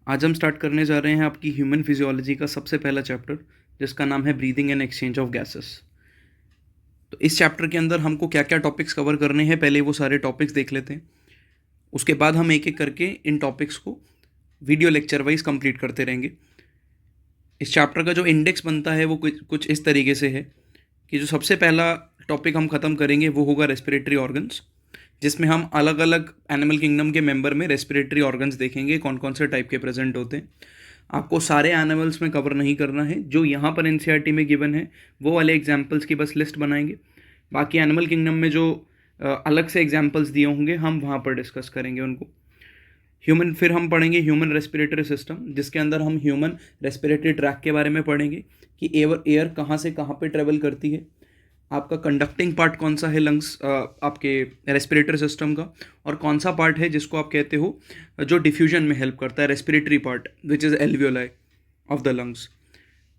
आज हम स्टार्ट करने जा रहे हैं आपकी ह्यूमन फिजियोलॉजी का सबसे पहला चैप्टर, जिसका नाम है breathing and exchange of gases. तो इस चैप्टर के अंदर हमको क्या क्या टॉपिक्स कवर करने हैं, पहले वो सारे टॉपिक्स देख लेते हैं। उसके बाद हम एक एक करके इन टॉपिक्स को वीडियो लेक्चर वाइज कंप्लीट करते रहेंगे। इस चैप्टर का जो इंडेक्स बनता है वो कुछ इस तरीके से है कि जो सबसे पहला टॉपिक हम ख़त्म करेंगे वो होगा रेस्पिरेटरी ऑर्गन्स, जिसमें हम अलग अलग एनिमल किंगडम के मेंबर में रेस्पिरेटरी ऑर्गन्स देखेंगे, कौन कौन से टाइप के प्रेजेंट होते हैं। आपको सारे एनिमल्स में कवर नहीं करना है, जो यहाँ पर एनसीईआरटी में गिवन है वो वाले एग्जाम्पल्स की बस लिस्ट बनाएंगे। बाकी एनिमल किंगडम में जो अलग से एग्जाम्पल्स दिए होंगे हम वहाँ पर डिस्कस करेंगे उनको। फिर हम पढ़ेंगे ह्यूमन रेस्पिरेटरी सिस्टम, जिसके अंदर हम ह्यूमन रेस्पिरेटरी ट्रैक के बारे में पढ़ेंगे कि एयर कहाँ से कहाँ पे ट्रेवल करती है, आपका कंडक्टिंग पार्ट कौन सा है लंग्स आपके रेस्पिरेटरी सिस्टम का, और कौन सा पार्ट है जिसको आप कहते हो जो डिफ्यूजन में हेल्प करता है, respiratory part which is alveoli of the lungs.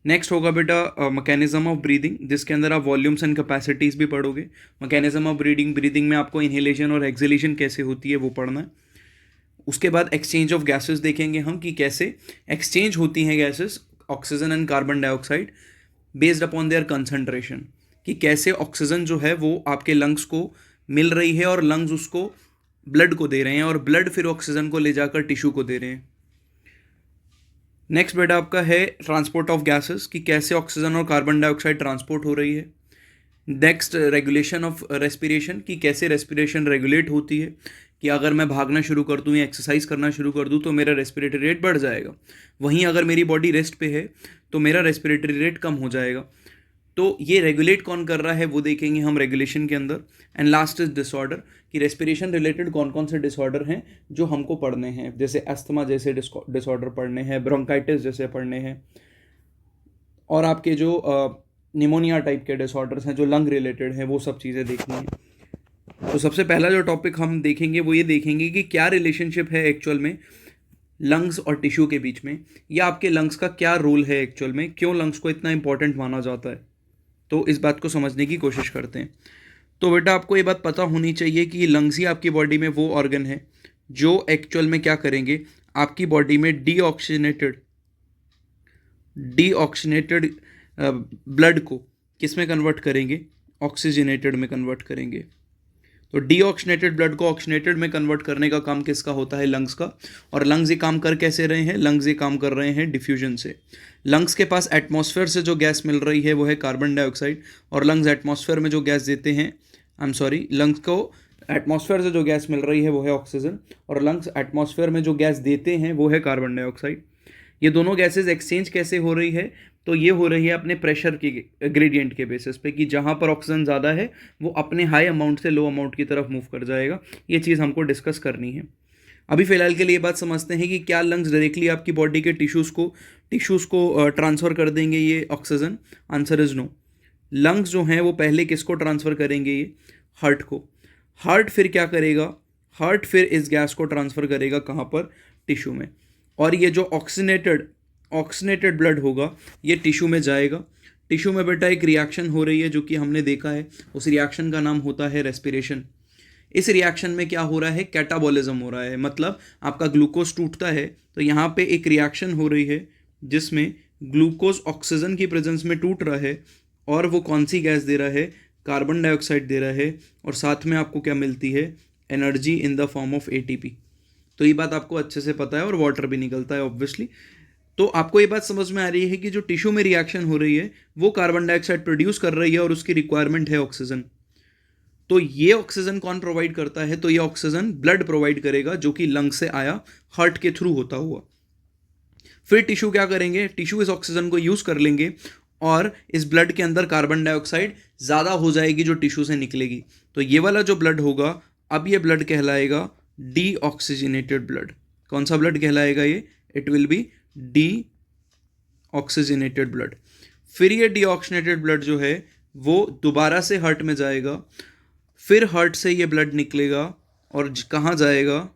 Next होगा बेटा मैकेनिज्म ऑफ ब्रीदिंग, जिसके अंदर आप वॉल्यूम्स एंड कैपेसिटीज़ भी पढ़ोगे। मैकेनिज्म ऑफ ब्रीदिंग में आपको इनहेलेशन और एक्सहेलेशन कैसे होती है वो पढ़ना है। उसके बाद एक्सचेंज ऑफ गैसेस देखेंगे हम कि कैसे एक्सचेंज होती हैं gases, oxygen and carbon dioxide, based upon their concentration, कि कैसे ऑक्सीजन जो है वो आपके लंग्स को मिल रही है और लंग्स उसको ब्लड को दे रहे हैं और ब्लड फिर ऑक्सीजन को ले जाकर टिश्यू को दे रहे हैं। नेक्स्ट बेटा आपका है ट्रांसपोर्ट ऑफ गैसेस, कि कैसे ऑक्सीजन और कार्बन डाइऑक्साइड ट्रांसपोर्ट हो रही है। नेक्स्ट रेगुलेशन ऑफ रेस्पिरेशन, कि कैसे रेस्पिरेशन रेगुलेट होती है, कि अगर मैं भागना शुरू कर दूँ या एक्सरसाइज करना शुरू कर दूँ तो मेरा रेस्पिरेटरी रेट बढ़ जाएगा, वहीं अगर मेरी बॉडी रेस्ट पे है तो मेरा रेस्पिरेटरी रेट कम हो जाएगा। तो ये रेगुलेट कौन कर रहा है वो देखेंगे हम रेगुलेशन के अंदर। एंड लास्ट इज डिसऑर्डर, कि रेस्पिरेशन रिलेटेड कौन कौन से डिसऑर्डर हैं जो हमको पढ़ने हैं, जैसे अस्थमा जैसे डिसऑर्डर पढ़ने हैं, ब्रोंकाइटिस जैसे पढ़ने हैं, और आपके जो निमोनिया टाइप के डिसऑर्डर्स हैं जो लंग रिलेटेड हैं, वो सब चीज़ें देखनी है। तो सबसे पहला जो टॉपिक हम देखेंगे वो ये देखेंगे कि क्या रिलेशनशिप है एक्चुअल में लंग्स और टिश्यू के बीच में, या आपके लंग्स का क्या रोल है एक्चुअल में, क्यों लंग्स को इतना इंपॉर्टेंट माना जाता है। तो इस बात को समझने की कोशिश करते हैं। तो बेटा आपको ये बात पता होनी चाहिए कि लंग्स ही आपकी बॉडी में वो ऑर्गन है जो एक्चुअल में क्या करेंगे, आपकी बॉडी में डीऑक्सीनेटेड ब्लड को किस में कन्वर्ट करेंगे, ऑक्सीजनेटेड में कन्वर्ट करेंगे। तो डीऑक्सीनेटेड ब्लड को ऑक्सीनेटेड में कन्वर्ट करने का काम किसका होता है, लंग्स का। और लंग्स ये काम कर कैसे रहे हैं, लंग्स ये काम कर रहे हैं डिफ्यूजन से। लंग्स के पास एटमॉस्फेयर से जो गैस मिल रही है वो है कार्बन डाइऑक्साइड, और लंग्स एटमॉस्फेयर में जो गैस देते हैं, लंग्स को एटमॉस्फेयर से जो गैस मिल रही है वो है ऑक्सीजन, और लंग्स एटमॉस्फेयर में जो गैस देते हैं वो है कार्बन डाइऑक्साइड। ये दोनों गैसेज एक्सचेंज कैसे हो रही है, तो ये हो रही है अपने प्रेशर के ग्रेडियंट के बेसिस पे, कि जहाँ पर ऑक्सीजन ज़्यादा है वो अपने हाई अमाउंट से लो अमाउंट की तरफ मूव कर जाएगा। ये चीज़ हमको डिस्कस करनी है। अभी फ़िलहाल के लिए बात समझते हैं कि क्या लंग्स डायरेक्टली आपकी बॉडी के टिश्यूज़ को ट्रांसफ़र कर देंगे ये oxygen. Answer is no. Lungs जो हैं वो पहले किसको ट्रांसफ़र करेंगे, ये हार्ट को। हार्ट फिर क्या करेगा, हार्ट फिर इस गैस को ट्रांसफ़र करेगा कहाँ पर, टिश्यू में। और ये जो ऑक्सीनेटेड ब्लड होगा ये टिश्यू में जाएगा। टिश्यू में बेटा एक रिएक्शन हो रही है जो कि हमने देखा है, उस रिएक्शन का नाम होता है रेस्पिरेशन। इस रिएक्शन में क्या हो रहा है, कैटाबॉलिज्म हो रहा है, मतलब आपका ग्लूकोज टूटता है तो यहाँ पे एक रिएक्शन हो रही है जिसमें ग्लूकोज ऑक्सीजन की प्रेजेंस में टूट रहा है, और वो कौन सी गैस दे रहा है, कार्बन डाइऑक्साइड दे रहा है, और साथ में आपको क्या मिलती है, energy in the form of ATP. तो ये बात आपको अच्छे से पता है, और वाटर भी निकलता है ऑब्वियसली। तो आपको ये बात समझ में आ रही है कि जो टिश्यू में रिएक्शन हो रही है वो कार्बन डाइऑक्साइड प्रोड्यूस कर रही है और उसकी रिक्वायरमेंट है ऑक्सीजन। तो ये ऑक्सीजन कौन प्रोवाइड करता है, तो ये ऑक्सीजन ब्लड प्रोवाइड करेगा जो कि लंग से आया, हार्ट के थ्रू होता हुआ। फिर टिश्यू क्या करेंगे, टिश्यू इस ऑक्सीजन को यूज़ कर लेंगे और इस ब्लड के अंदर कार्बन डाइऑक्साइड ज़्यादा हो जाएगी जो टिश्यू से निकलेगी। तो ये वाला जो ब्लड होगा, अब ये ब्लड कहलाएगा डीऑक्सीजनेटेड ब्लड। कौन सा ब्लड कहलाएगा ये, it will be deoxygenated blood. फिर ये डीऑक्सीजनेटेड ब्लड जो है वो दोबारा से हार्ट में जाएगा, फिर हार्ट से ये ब्लड निकलेगा और कहाँ जाएगा,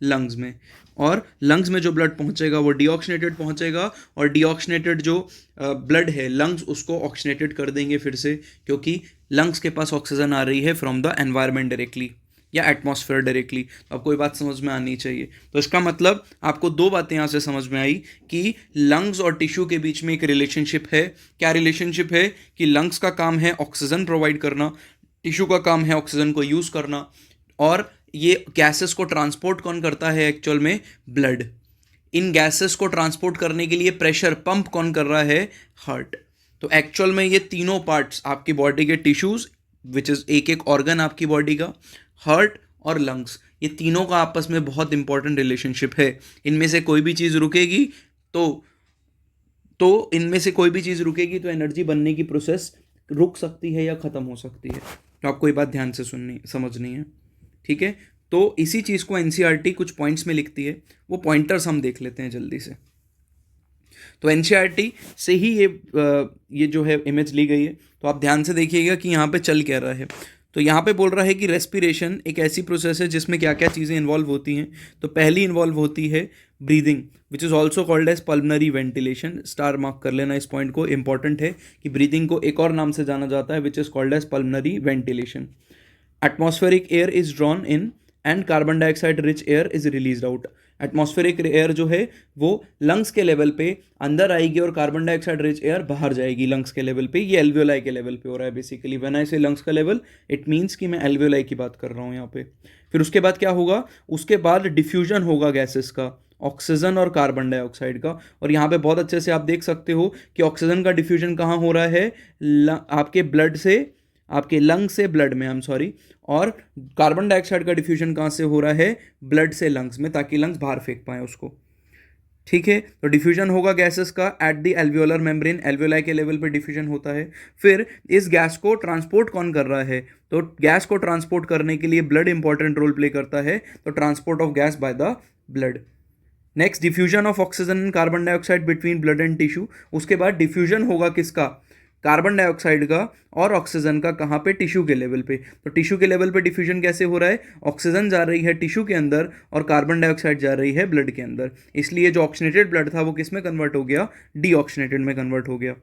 लंग्स में। और लंग्स में जो ब्लड पहुंचेगा वो डीऑक्सीनेटेड पहुंचेगा, और डीऑक्सीनेटेड जो ब्लड है लंग्स उसको ऑक्सीनेटेड कर देंगे फिर से, क्योंकि लंग्स के पास ऑक्सीजन आ रही है फ्रॉम द एनवायरनमेंट डायरेक्टली। या एटमॉस्फेयर डायरेक्टली। तो आपको ये बात समझ में आनी चाहिए। तो इसका मतलब आपको दो बातें यहाँ से समझ में आई कि लंग्स और टिश्यू के बीच में एक रिलेशनशिप है। क्या रिलेशनशिप है? कि लंग्स का काम है ऑक्सीजन प्रोवाइड करना, टिश्यू का काम है ऑक्सीजन को यूज़ करना, और ये गैसेस को ट्रांसपोर्ट कौन करता है एक्चुअल में? ब्लड। इन गैसेस को ट्रांसपोर्ट करने के लिए प्रेशर पंप कौन कर रहा है? हार्ट। तो एक्चुअल में ये तीनों पार्ट्स आपकी बॉडी के टिश्यूज, विच इज़ एक एक ऑर्गन आपकी बॉडी का, हार्ट और लंग्स, ये तीनों का आपस में बहुत इंपॉर्टेंट रिलेशनशिप है। इनमें से कोई भी चीज़ रुकेगी तो इनमें से कोई भी चीज़ रुकेगी तो एनर्जी बनने की प्रोसेस रुक सकती है या ख़त्म हो सकती है। तो आपको ये बात ध्यान से समझनी है, ठीक है। तो इसी चीज़ को एनसीईआरटी कुछ पॉइंट्स में लिखती है, वो पॉइंटर्स हम देख लेते हैं जल्दी से। तो एनसीईआरटी से ही ये जो है इमेज ली गई है। तो आप ध्यान से देखिएगा कि यहाँ पे चल क्या रहा है। तो यहाँ पे बोल रहा है कि रेस्पिरेशन एक ऐसी प्रोसेस है जिसमें क्या क्या चीज़ें इन्वॉल्व होती हैं। तो पहली इन्वॉल्व होती है breathing, which is also called as pulmonary ventilation. Star mark कर लेना इस पॉइंट को, इंपॉर्टेंट है कि ब्रीदिंग को एक और नाम से जाना जाता है, which is called as pulmonary ventilation. Atmospheric air is drawn in and carbon dioxide rich air is release out. Atmospheric air जो है वो लंग्स के लेवल पे अंदर आएगी और कार्बन डाइऑक्साइड रिच एयर बाहर जाएगी लंग्स के लेवल पे। ये एल्वियोलाई के लेवल पे हो रहा है बेसिकली। व्हेन आई से लंग्स का लेवल, इट मीन्स कि मैं एल्वियोलाई की बात कर रहा हूँ यहाँ पे। फिर उसके बाद क्या होगा? उसके बाद डिफ्यूजन होगा गैसेस का, ऑक्सीजन और कार्बन डाइऑक्साइड का। और यहाँ पे बहुत अच्छे से आप देख सकते हो कि ऑक्सीजन का डिफ्यूजन कहाँ हो रहा है? आपके ब्लड से, आपके लंग से ब्लड में, आई एम सॉरी। और कार्बन डाइऑक्साइड का डिफ्यूजन कहाँ से हो रहा है? ब्लड से लंग्स में, ताकि लंग्स बाहर फेंक पाएँ उसको, ठीक है। तो डिफ्यूजन होगा गैसेस का at the alveolar membrane, alveoli के लेवल पे डिफ्यूजन होता है। फिर इस गैस को ट्रांसपोर्ट कौन कर रहा है? तो गैस को ट्रांसपोर्ट करने के लिए ब्लड इंपॉर्टेंट रोल प्ले करता है। तो transport of gas by the blood. Next, diffusion of oxygen and carbon dioxide between blood and tissue. उसके बाद डिफ्यूजन होगा किसका? कार्बन डाइऑक्साइड का और ऑक्सीजन का। कहाँ पे? टिश्यू के लेवल पे। तो टिश्यू के लेवल पे डिफ्यूजन कैसे हो रहा है? ऑक्सीजन जा रही है टिश्यू के अंदर और कार्बन डाइऑक्साइड जा रही है ब्लड के अंदर। इसलिए जो ऑक्सीनेटेड ब्लड था वो किस में कन्वर्ट हो गया? डीऑक्सीनेटेड में कन्वर्ट हो गया।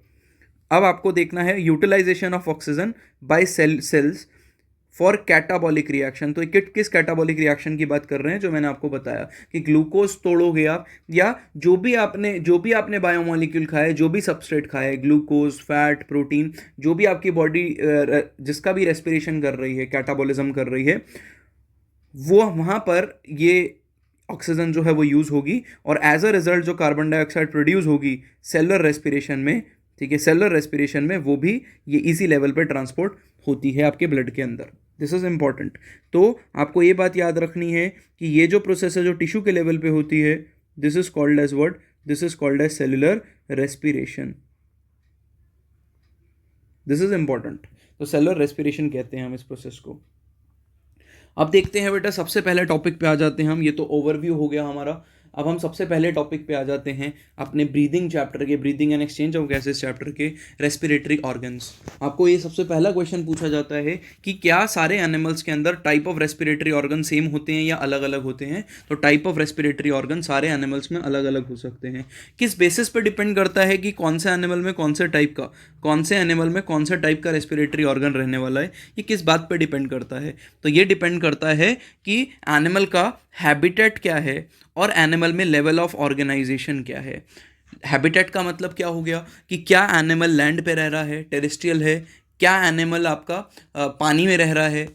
अब आपको देखना है utilization of oxygen by cells for catabolic reaction. तो किस कैटाबॉलिक रिएक्शन की बात कर रहे हैं? जो मैंने आपको बताया कि ग्लूकोज तोड़ोगे आप, या जो भी आपने बायोमोलिक्यूल खाए, जो भी सबस्ट्रेट खाए, ग्लूकोज, फैट, प्रोटीन, जो भी आपकी बॉडी जिसका भी रेस्पिरेशन कर रही है, कैटाबॉलिज्म कर रही है, वो वहाँ पर ये ऑक्सीजन जो है वो यूज़ होगी। और एज अ रिजल्ट जो कार्बन डाइऑक्साइड प्रोड्यूस होगी सेलुलर रेस्पिरेशन में, ठीक है, सेलुलर रेस्पिरेशन में, वो भी ये इसी लेवल पे ट्रांसपोर्ट होती है आपके ब्लड के अंदर। This is important. तो आपको ये बात याद रखनी है कि ये जो प्रोसेस है जो टिश्यू के लेवल पे होती है, this is called as what? This is called as cellular respiration. This is important. तो सेलुलर रेस्पिरेशन कहते हैं हम इस प्रोसेस को। अब देखते हैं बेटा, सबसे पहले टॉपिक पे आ जाते हैं हम। ये तो ओवरव्यू हो गया हमारा। अब हम सबसे पहले टॉपिक पे आ जाते हैं अपने ब्रीदिंग चैप्टर के, breathing and exchange of gases chapter के, रेस्पिरेटरी ऑर्गन्स। आपको ये सबसे पहला क्वेश्चन पूछा जाता है कि क्या सारे एनिमल्स के अंदर type of respiratory organ same होते हैं या अलग अलग होते हैं? तो टाइप ऑफ रेस्पिरेटरी ऑर्गन सारे एनिमल्स में अलग अलग हो सकते हैं। किस बेसिस पे डिपेंड करता है कि कौन से एनिमल में कौन से टाइप का, कौन से एनिमल में कौन सा टाइप का रेस्पिरेटरी ऑर्गन रहने वाला है? ये किस बात पे डिपेंड करता है? तो ये डिपेंड करता है कि एनिमल का हैबिटेट क्या है और एनिमल में लेवल ऑफ ऑर्गेनाइजेशन क्या है। हैबिटेट का मतलब क्या हो गया कि क्या एनिमल लैंड पे रह रहा है, टेरेस्ट्रियल है, क्या एनिमल आपका पानी में रह रहा है,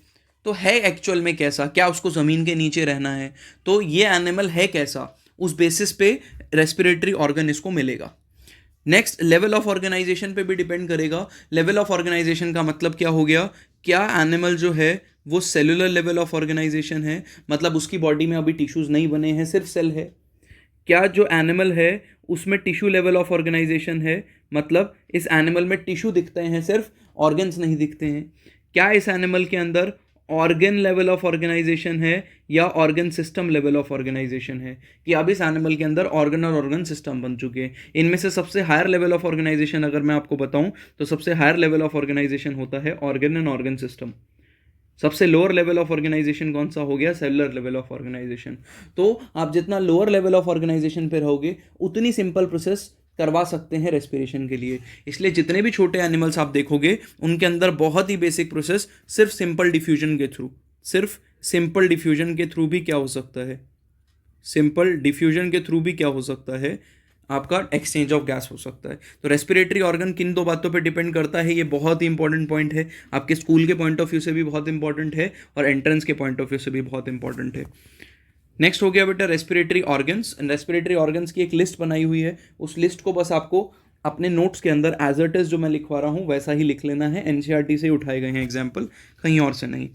तो है एक्चुअल में कैसा, क्या उसको ज़मीन के नीचे रहना है, तो ये एनिमल है कैसा, उस बेसिस पे रेस्पिरेटरी ऑर्गन इसको मिलेगा। नेक्स्ट, लेवल ऑफ ऑर्गेनाइजेशन पे भी डिपेंड करेगा। लेवल ऑफ ऑर्गेनाइजेशन का मतलब क्या हो गया? क्या एनिमल जो है वो सेलुलर लेवल ऑफ ऑर्गेनाइजेशन है, मतलब उसकी बॉडी में अभी टिश्यूज़ नहीं बने हैं, सिर्फ सेल है। क्या जो एनिमल है उसमें टिश्यू लेवल ऑफ ऑर्गेनाइजेशन है, मतलब इस एनिमल में टिश्यू दिखते हैं, सिर्फ ऑर्गन्स नहीं दिखते हैं। क्या इस एनिमल के अंदर ऑर्गन लेवल ऑफ ऑर्गेनाइजेशन है या organ system level of organization है, कि अब इस एनिमल के अंदर ऑर्गन और ऑर्गन सिस्टम बन चुके हैं। इनमें से सबसे हायर लेवल ऑफ ऑर्गेनाइजेशन अगर मैं आपको बताऊं तो सबसे हायर लेवल ऑफ ऑर्गेनाइजेशन होता है ऑर्गन एंड ऑर्गन सिस्टम। सबसे लोअर लेवल ऑफ ऑर्गेनाइजेशन कौन सा हो गया? Cellular level of organization. तो आप जितना लोअर लेवल ऑफ ऑर्गेनाइजेशन पे रहोगे उतनी सिंपल प्रोसेस करवा सकते हैं रेस्पिरेशन के लिए। इसलिए जितने भी छोटे एनिमल्स आप देखोगे उनके अंदर बहुत ही बेसिक प्रोसेस सिर्फ सिंपल डिफ्यूजन के थ्रू, सिर्फ सिंपल डिफ्यूजन के थ्रू भी क्या हो सकता है, सिंपल डिफ्यूजन के थ्रू भी क्या हो सकता है, आपका एक्सचेंज ऑफ गैस हो सकता है। तो रेस्पिरेटरी ऑर्गन किन दो बातों पे डिपेंड करता है, ये बहुत ही इंपॉर्टेंट पॉइंट है, आपके स्कूल के पॉइंट ऑफ व्यू से भी बहुत इंपॉर्टेंट है और एंट्रेंस के पॉइंट ऑफ व्यू से भी बहुत इंपॉर्टेंट है। नेक्स्ट हो गया बेटा respiratory organs. And respiratory organs की एक लिस्ट बनाई हुई है, उस लिस्ट को बस आपको अपने नोट्स के अंदर एज इट इज जो मैं लिखवा रहा हूँ वैसा ही लिख लेना है, एनसीईआरटी से ही उठाए गए हैं एग्जाम्पल, कहीं और से नहीं।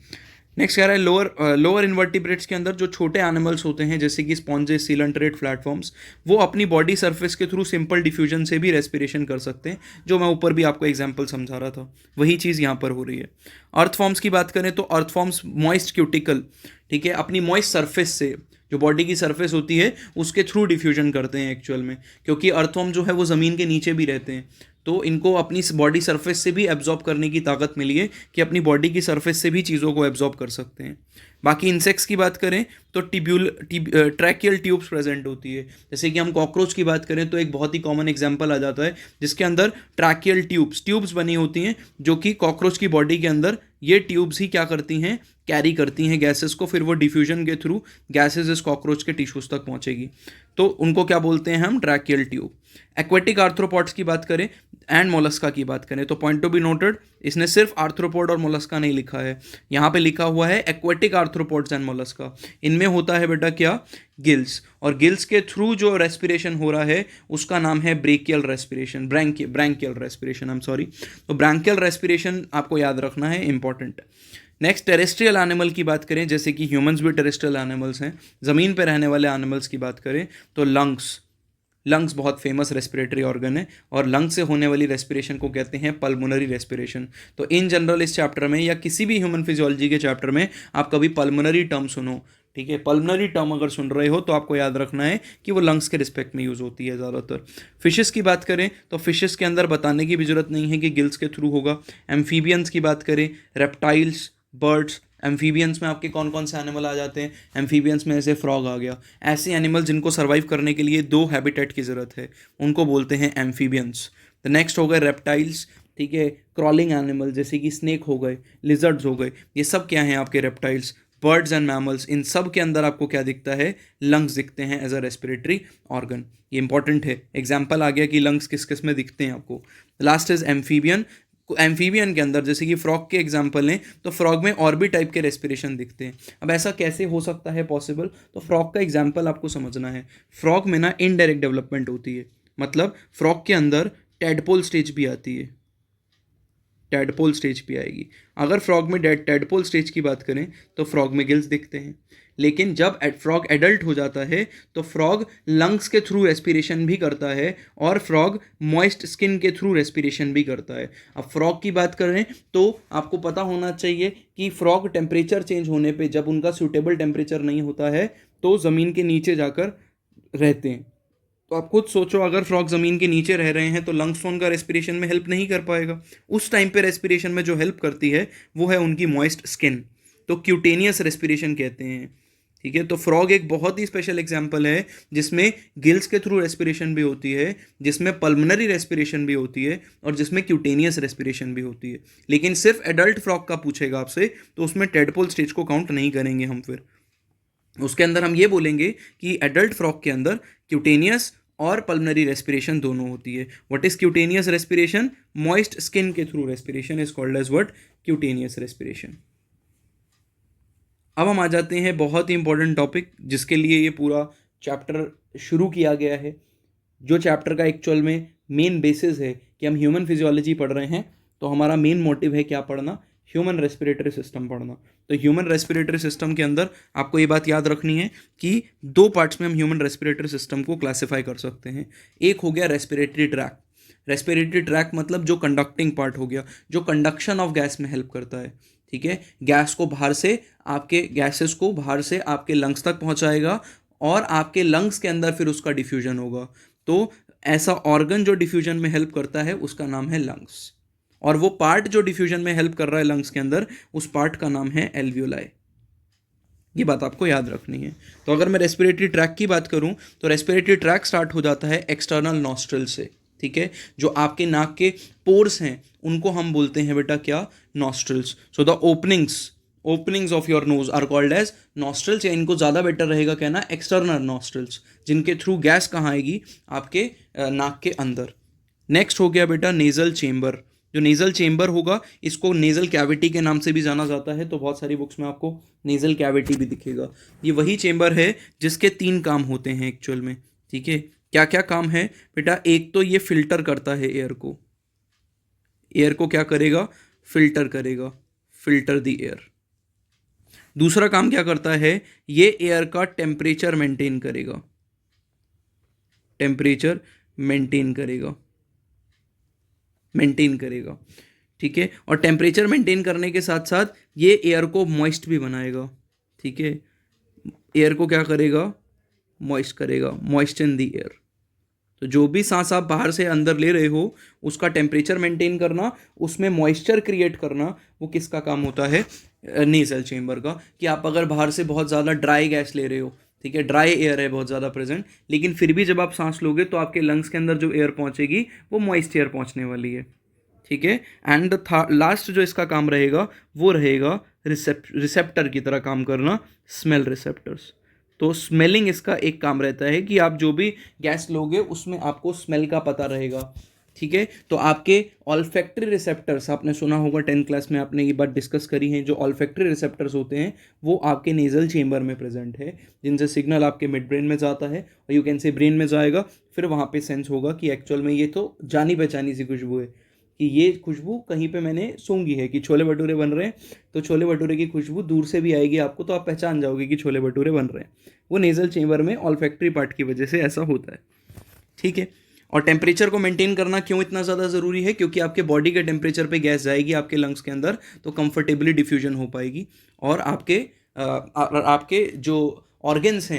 नेक्स्ट कह रहा है लोअर इन्वर्टिब्रेट्स के अंदर जो छोटे एनिमल्स होते हैं जैसे कि स्पॉन्जेस, सीलेंटरेट प्लेटफॉर्म्स, वो अपनी बॉडी सर्फेस के थ्रू सिंपल डिफ्यूजन से भी रेस्पिरेशन कर सकते हैं, जो मैं ऊपर भी आपको एग्जांपल समझा रहा था, वही चीज़ यहाँ पर हो रही है। अर्थफॉर्म्स की बात करें तो अर्थफॉर्म्स मॉइस्ट क्यूटिकल, ठीक है, अपनी मॉइस्ट सर्फेस से, जो बॉडी की सरफेस होती है उसके थ्रू डिफ्यूजन करते हैं एक्चुअल में, क्योंकि अर्थवर्म जो है वो ज़मीन के नीचे भी रहते हैं, तो इनको अपनी बॉडी सरफेस से भी एब्जॉर्ब करने की ताकत मिली है कि अपनी बॉडी की सरफेस से भी चीज़ों को एब्जॉर्ब कर सकते हैं। बाकी इंसेक्ट्स की बात करें तो ट्रैकियल ट्यूब्स प्रेजेंट होती है, जैसे कि हम कॉकरोच की बात करें तो एक बहुत ही कॉमन एग्जांपल आ जाता है जिसके अंदर ट्रैकियल ट्यूब्स बनी होती हैं, जो कि कॉकरोच की बॉडी के अंदर ये ट्यूब्स ही क्या करती हैं, कैरी करती हैं गैसेस को, फिर वो डिफ्यूजन के थ्रू गैसेस इस कॉकरोच के टिश्यूज तक पहुंचेगी, तो उनको क्या बोलते हैं हम, ट्रैकियल ट्यूब। एक्वेटिक आर्थ्रोपॉड्स की बात करें एंड मोलस्का की बात करें तो पॉइंट टू बी नोटेड, इसने सिर्फ आर्थ्रोपॉड और मोलस्का नहीं लिखा है, यहाँ पे लिखा हुआ है एक्वेटिक आर्थ्रोपॉड्स एंड मोलस्का। इनमें होता है बेटा क्या, गिल्स, और गिल्स के थ्रू जो रेस्पिरेशन हो रहा है उसका नाम है brachial respiration, branchial respiration, I am sorry. तो ब्रैंकियल रेस्पिरेशन आपको याद रखना है, इंपॉर्टेंट। नेक्स्ट टेरेस्ट्रियल एनिमल की बात करें, जैसे कि ह्यूमंस भी टेरेस्ट्रियल एनिमल्स हैं, ज़मीन पर रहने वाले एनिमल्स की बात करें तो लंग्स बहुत फेमस रेस्पिरेटरी ऑर्गन है, और लंग्स से होने वाली रेस्पिरेशन को कहते हैं पल्मोनरी रेस्पिरेशन। तो इन जनरल इस चैप्टर में या किसी भी ह्यूमन फिजियोलॉजी के चैप्टर में आप कभी पल्मोनरी टर्म सुनो, ठीक है, पल्मोनरी टर्म अगर सुन रहे हो तो आपको याद रखना है कि वो लंग्स के रिस्पेक्ट में यूज़ होती है ज़्यादातर। फिशेस की बात करें तो फिशेस के अंदर बताने की भी जरूरत नहीं है कि गिल्स के थ्रू होगा। एम्फीबियंस की बात करें, रेप्टाइल्स, बर्ड्स, एम्फीबियंस में आपके कौन कौन से एनिमल आ जाते हैं, एम्फीबियंस में ऐसे फ्रॉग आ गया, ऐसे एनिमल जिनको सर्वाइव करने के लिए 2 हैबिटेट की ज़रूरत है उनको बोलते हैं एम्फीबियंस। द नेक्स्ट हो गए रेप्टाइल्स, ठीक है, क्रॉलिंग एनिमल जैसे कि स्नेक हो गए, लिजर्ड्स हो गए, ये सब क्या हैं आपके रेप्टाइल्स। बर्ड्स एंड मैमल्स, इन सब के अंदर आपको क्या दिखता है, लंग्स दिखते हैं एज अ रेस्पिरेटरी ऑर्गन, ये इंपॉर्टेंट है, एग्जाम्पल आ गया कि लंग्स किस किस में दिखते हैं आपको। लास्ट इज एम्फीबियन, एम्फीबियन के अंदर जैसे कि फ्रॉग के एग्जाम्पल लें तो फ्रॉग में और भी टाइप के रेस्पिरेशन दिखते हैं। अब ऐसा कैसे हो सकता है पॉसिबल, तो फ्रॉग का एग्जाम्पल आपको समझना है। फ्रॉग में ना इनडायरेक्ट डेवलपमेंट होती है, मतलब फ्रॉग के अंदर टेडपोल स्टेज भी आती है, टेडपोल स्टेज भी आएगी। अगर फ्रॉग में टेडपोल स्टेज की बात करें तो फ्रॉग में गिल्स दिखते हैं, लेकिन जब फ्रॉग एडल्ट हो जाता है तो फ्रॉग लंग्स के थ्रू रेस्पिरेशन भी करता है और फ्रॉग मॉइस्ट स्किन के थ्रू रेस्पिरेशन भी करता है। अब फ्रॉग की बात करें तो आपको पता होना चाहिए कि फ्रॉग टेम्परेचर चेंज होने पे, जब उनका सूटेबल टेम्परेचर नहीं होता है तो ज़मीन के नीचे जाकर रहते हैं। तो आप खुद सोचो, अगर फ्रॉग ज़मीन के नीचे रह रहे हैं तो लंग्स तो उनका रेस्पिरेशन में हेल्प नहीं कर पाएगा। उस टाइम पे रेस्पिरेशन में जो हेल्प करती है वो है उनकी मॉइस्ट स्किन, तो क्यूटेनियस रेस्पिरेशन कहते हैं, ठीक है। तो फ्रॉग एक बहुत ही स्पेशल एग्जाम्पल है जिसमें गिल्स के थ्रू रेस्पिरेशन भी होती है, जिसमें पल्मोनरी रेस्पिरेशन भी होती है और जिसमें क्यूटेनियस रेस्पिरेशन भी होती है। लेकिन सिर्फ एडल्ट फ्रॉग का पूछेगा आपसे तो उसमें टेडपोल स्टेज को काउंट नहीं करेंगे हम, फिर उसके अंदर हम ये बोलेंगे कि एडल्ट फ्रॉग के अंदर क्यूटेनियस और पल्मोनरी रेस्पिरेशन दोनों होती है। What is cutaneous respiration, moist skin के through respiration is called as what, cutaneous respiration. अब हम आ जाते हैं बहुत ही इंपॉर्टेंट टॉपिक जिसके लिए ये पूरा चैप्टर शुरू किया गया है, जो चैप्टर का एक्चुअल में मेन बेसिस है कि हम ह्यूमन फिजियोलॉजी पढ़ रहे हैं, तो हमारा मेन मोटिव है क्या पढ़ना, ह्यूमन रेस्पिरेटरी सिस्टम पढ़ना। तो ह्यूमन रेस्पिरेटरी सिस्टम के अंदर आपको ये बात याद रखनी है कि 2 पार्ट्स में हम ह्यूमन रेस्पिरेटरी सिस्टम को क्लासिफाई कर सकते हैं। एक हो गया रेस्पिरेटरी ट्रैक, रेस्पिरेटरी ट्रैक मतलब जो कंडक्टिंग पार्ट हो गया, जो कंडक्शन ऑफ गैस में हेल्प करता है, ठीक है, गैस को बाहर से आपके गैसेस को बाहर से आपके लंग्स तक पहुंचाएगा और आपके लंग्स के अंदर फिर उसका डिफ्यूजन होगा। तो ऐसा ऑर्गन जो डिफ्यूजन में हेल्प करता है उसका नाम है लंग्स, और वो पार्ट जो डिफ्यूजन में हेल्प कर रहा है लंग्स के अंदर, उस पार्ट का नाम है एल्वियोलाई। ये बात आपको याद रखनी है। तो अगर मैं रेस्पिरेटरी ट्रैक की बात करूं तो रेस्पिरेटरी ट्रैक स्टार्ट हो जाता है एक्सटर्नल नॉस्ट्रल से, ठीक है, जो आपके नाक के पोर्स हैं उनको हम बोलते हैं बेटा क्या, nostrils. So the openings openings of your nose are called as nostrils, या इनको ज़्यादा बेटर रहेगा कहना एक्सटर्नल नॉस्ट्रल्स, जिनके थ्रू गैस कहाँ आएगी, आपके नाक के अंदर। नेक्स्ट हो गया बेटा नेजल चेम्बर। जो नेजल चेम्बर होगा इसको नेजल कैविटी के नाम से भी जाना जाता है, तो बहुत सारी बुक्स में आपको नेजल कैविटी भी दिखेगा। ये वही चेम्बर है जिसके 3 काम होते हैं एक्चुअल में, ठीक है। क्या क्या काम है बेटा? एक तो ये फिल्टर करता है एयर को, एयर को क्या करेगा, फिल्टर करेगा, फिल्टर द एयर। दूसरा काम क्या करता है, ये एयर का टेम्परेचर मेंटेन करेगा, टेम्परेचर मेंटेन करेगा, मेंटेन करेगा, ठीक है। और टेम्परेचर मेंटेन करने के साथ साथ ये एयर को मॉइस्ट भी बनाएगा, ठीक है। एयर को क्या करेगा, मॉइस्ट करेगा, मॉइस्चन द एयर। तो जो भी सांस आप बाहर से अंदर ले रहे हो उसका टेम्परेचर मेंटेन करना, उसमें मॉइस्चर क्रिएट करना, वो किसका काम होता है, नेजल चेम्बर का। कि आप अगर बाहर से बहुत ज़्यादा ड्राई गैस ले रहे हो, ठीक है, ड्राई एयर है बहुत ज़्यादा प्रेजेंट, लेकिन फिर भी जब आप सांस लोगे तो आपके लंग्स के अंदर जो एयर पहुंचेगी वो मॉइस्ट एयर पहुंचने वाली है, ठीक है। एंड लास्ट जो इसका काम रहेगा वो रहेगा रिसेप्टर की तरह काम करना, स्मेल रिसेप्टर्स। तो स्मेलिंग इसका एक काम रहता है कि आप जो भी गैस लोगे उसमें आपको स्मेल का पता रहेगा, ठीक है। तो आपके ऑल्फैक्टरी रिसेप्टर्स, आपने सुना होगा 10th क्लास में आपने ये बात डिस्कस करी है, जो ऑल्फैक्टरी रिसेप्टर्स होते हैं वो आपके नेजल चेम्बर में प्रेजेंट है, जिनसे सिग्नल आपके मिड ब्रेन में जाता है और यू कैन से ब्रेन में जाएगा, फिर वहाँ पे सेंस होगा कि एक्चुअल में ये तो जानी पहचानी सी खुशबू है, कि ये खुशबू कहीं पे मैंने सूंघी है, कि छोले भटूरे बन रहे हैं तो छोले भटूरे की खुशबू दूर से भी आएगी आपको, तो आप पहचान जाओगे कि छोले भटूरे बन रहे हैं। वो नेजल चेम्बर में ऑल्फैक्टरी पार्ट की वजह से ऐसा होता है, ठीक है। और टेम्परेचर को मेंटेन करना क्यों इतना ज़्यादा ज़रूरी है, क्योंकि आपके बॉडी के टेम्परेचर पे गैस जाएगी आपके लंग्स के अंदर तो कंफर्टेबली डिफ्यूजन हो पाएगी, और आपके जो ऑर्गेन्स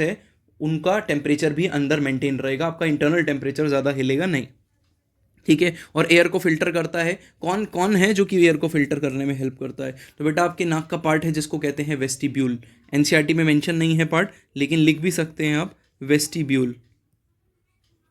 हैं उनका टेम्परेचर भी अंदर मेंटेन रहेगा, आपका इंटरनल टेम्परेचर ज़्यादा हिलेगा नहीं, ठीक है। और एयर को फिल्टर करता है, कौन कौन है जो कि एयर को फिल्टर करने में हेल्प करता है, तो बेटा आपके नाक का पार्ट है जिसको कहते हैं वेस्टिब्यूल। एनसीईआरटी में मेंशन नहीं है पार्ट, लेकिन लिख भी सकते हैं आप वेस्टिब्यूल।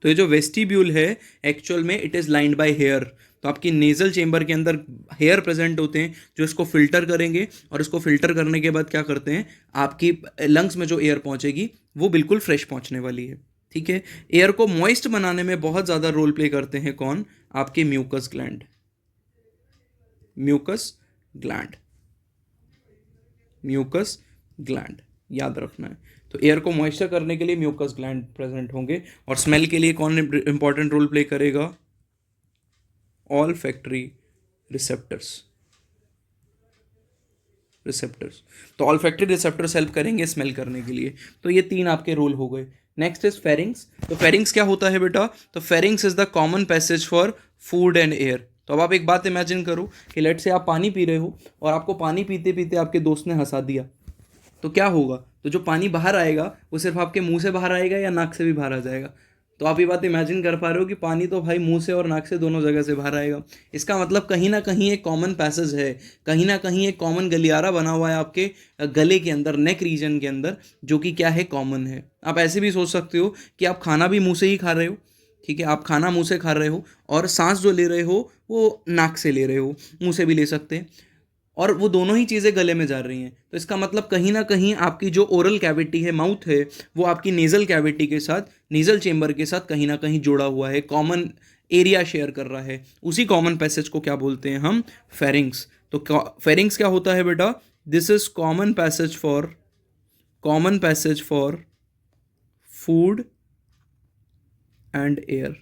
तो ये जो वेस्टिब्यूल है एक्चुअल में it is lined by hair. तो आपकी नेजल चेम्बर के अंदर हेयर प्रेजेंट होते हैं जो इसको फिल्टर करेंगे, और इसको फिल्टर करने के बाद क्या करते हैं, आपकी लंग्स में जो एयर पहुंचेगी वो बिल्कुल फ्रेश पहुंचने वाली है, ठीक है। एयर को मॉइस्ट बनाने में बहुत ज़्यादा रोल प्ले करते हैं कौन, आपके mucus gland, mucus gland, mucus gland याद रखना है। तो एयर को मॉइस्चर करने के लिए म्यूकस ग्लैंड प्रेजेंट होंगे, और स्मेल के लिए कौन इंपॉर्टेंट रोल प्ले करेगा, ऑल्फैक्टरी रिसेप्टर्स, रिसेप्टर्स। तो ऑल्फैक्टरी रिसेप्टर्स हेल्प करेंगे स्मेल करने के लिए। तो ये 3 आपके रोल हो गए। Next is pharynx. तो फेरिंग्स क्या होता है बेटा, तो pharynx is the common passage for food and air. तो अब आप एक बात इमेजिन करो कि लेट से आप पानी पी रहे हो और आपको पानी पीते पीते आपके दोस्त ने हंसा दिया, तो क्या होगा, तो जो पानी बाहर आएगा वो सिर्फ आपके मुंह से बाहर आएगा या नाक से भी बाहर आ जाएगा। तो आप ये बात इमेजिन कर पा रहे हो कि पानी तो भाई मुंह से और नाक से दोनों जगह से बाहर आएगा। इसका मतलब कहीं ना कहीं एक कॉमन पैसेज है, कहीं ना कहीं एक कॉमन गलियारा बना हुआ है आपके गले के अंदर, नेक रीजन के अंदर, जो कि क्या है, कॉमन है। आप ऐसे भी सोच सकते हो कि आप खाना भी मुंह से ही खा रहे हो, ठीक है, आप खाना मुंह से खा रहे हो और सांस जो ले रहे हो वो नाक से ले रहे हो, मुंह से भी ले सकते हैं, और वो दोनों ही चीज़ें गले में जा रही हैं। तो इसका मतलब कहीं ना कहीं आपकी जो ओरल कैविटी है, माउथ है, वो आपकी नेज़ल कैविटी के साथ, नेज़ल चेम्बर के साथ कहीं ना कहीं जुड़ा हुआ है, कॉमन एरिया शेयर कर रहा है। उसी कॉमन पैसेज को क्या बोलते हैं हम, फेरिंग्स। तो फेरिंग्स क्या होता है बेटा, this is common passage for food and air.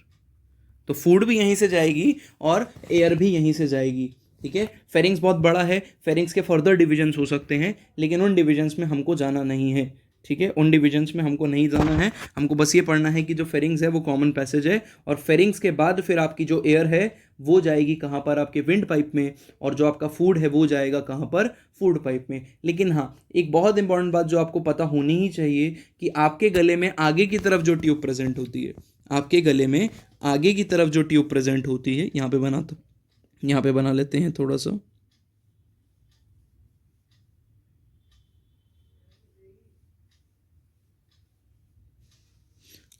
तो फूड भी यहीं से जाएगी और एयर भी यहीं से जाएगी, ठीक है। फेरिंग्स बहुत बड़ा है, फेरिंग्स के फर्दर डिविजन्स हो सकते हैं, लेकिन उन डिविजन्स में हमको जाना नहीं है, ठीक है, उन डिविजन्स में हमको नहीं जाना है। हमको बस ये पढ़ना है कि जो फेरिंग्स है वो कॉमन पैसेज है, और फेरिंग्स के बाद फिर आपकी जो एयर है वो जाएगी कहाँ पर, आपके विंड पाइप में, और जो आपका फूड है वो जाएगा कहाँ पर, फूड पाइप में। लेकिन हाँ, एक बहुत इंपॉर्टेंट बात जो आपको पता होनी ही चाहिए कि आपके गले में आगे की तरफ जो ट्यूब प्रेजेंट होती है, आपके गले में आगे की तरफ जो ट्यूब प्रेजेंट होती है, यहाँ पे बना लेते हैं थोड़ा सा,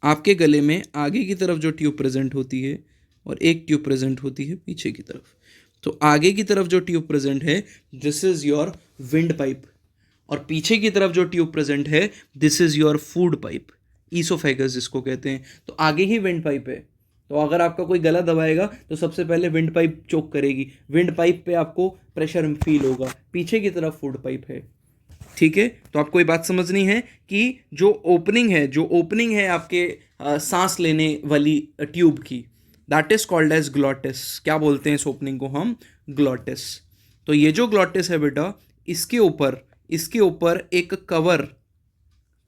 आपके गले में आगे की तरफ जो ट्यूब प्रेजेंट होती है और एक ट्यूब प्रेजेंट होती है पीछे की तरफ। तो आगे की तरफ जो ट्यूब प्रेजेंट है this is your wind pipe, और पीछे की तरफ जो ट्यूब प्रेजेंट है this is your food pipe, oesophagus जिसको कहते हैं। तो आगे ही विंड पाइप है, तो अगर आपका कोई गला दबाएगा तो सबसे पहले विंड पाइप चोक करेगी, विंड पाइप पे आपको प्रेशर फील होगा, पीछे की तरफ फूड पाइप है। ठीक है, तो आपको ये बात समझनी है कि जो ओपनिंग है आपके सांस लेने वाली ट्यूब की, that is called as glottis. क्या बोलते हैं इस ओपनिंग को हम? ग्लॉटिस। तो ये जो ग्लॉटिस है बेटा, इसके ऊपर एक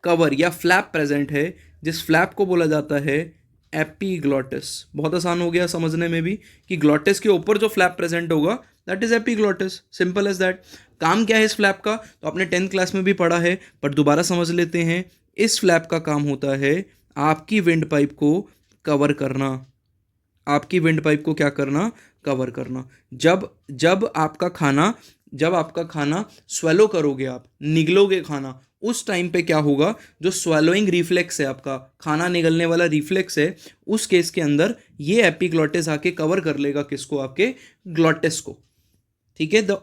कवर या फ्लैप प्रेजेंट है, जिस फ्लैप को बोला जाता है एपीग्लॉटिस। बहुत आसान हो गया समझने में भी कि ग्लॉटिस के ऊपर जो फ्लैप प्रेजेंट होगा that is epiglottis, simple as that. काम क्या है इस फ्लैप का? तो आपने 10th क्लास में भी पढ़ा है, पर दोबारा समझ लेते हैं। इस फ्लैप का काम होता है आपकी विंड पाइप को कवर करना, आपकी विंड पाइप को क्या करना? कवर करना। जब जब आपका खाना स्वेलो करोगे, आप निगलोगे खाना, उस टाइम पे क्या होगा? जो स्वेलोइंग रिफ्लेक्स है, आपका खाना निगलने वाला रिफ्लेक्स है, उस केस के अंदर ये एपीग्लॉटिस आके कवर कर लेगा किसको? आपके ग्लॉटिस को। ठीक है, the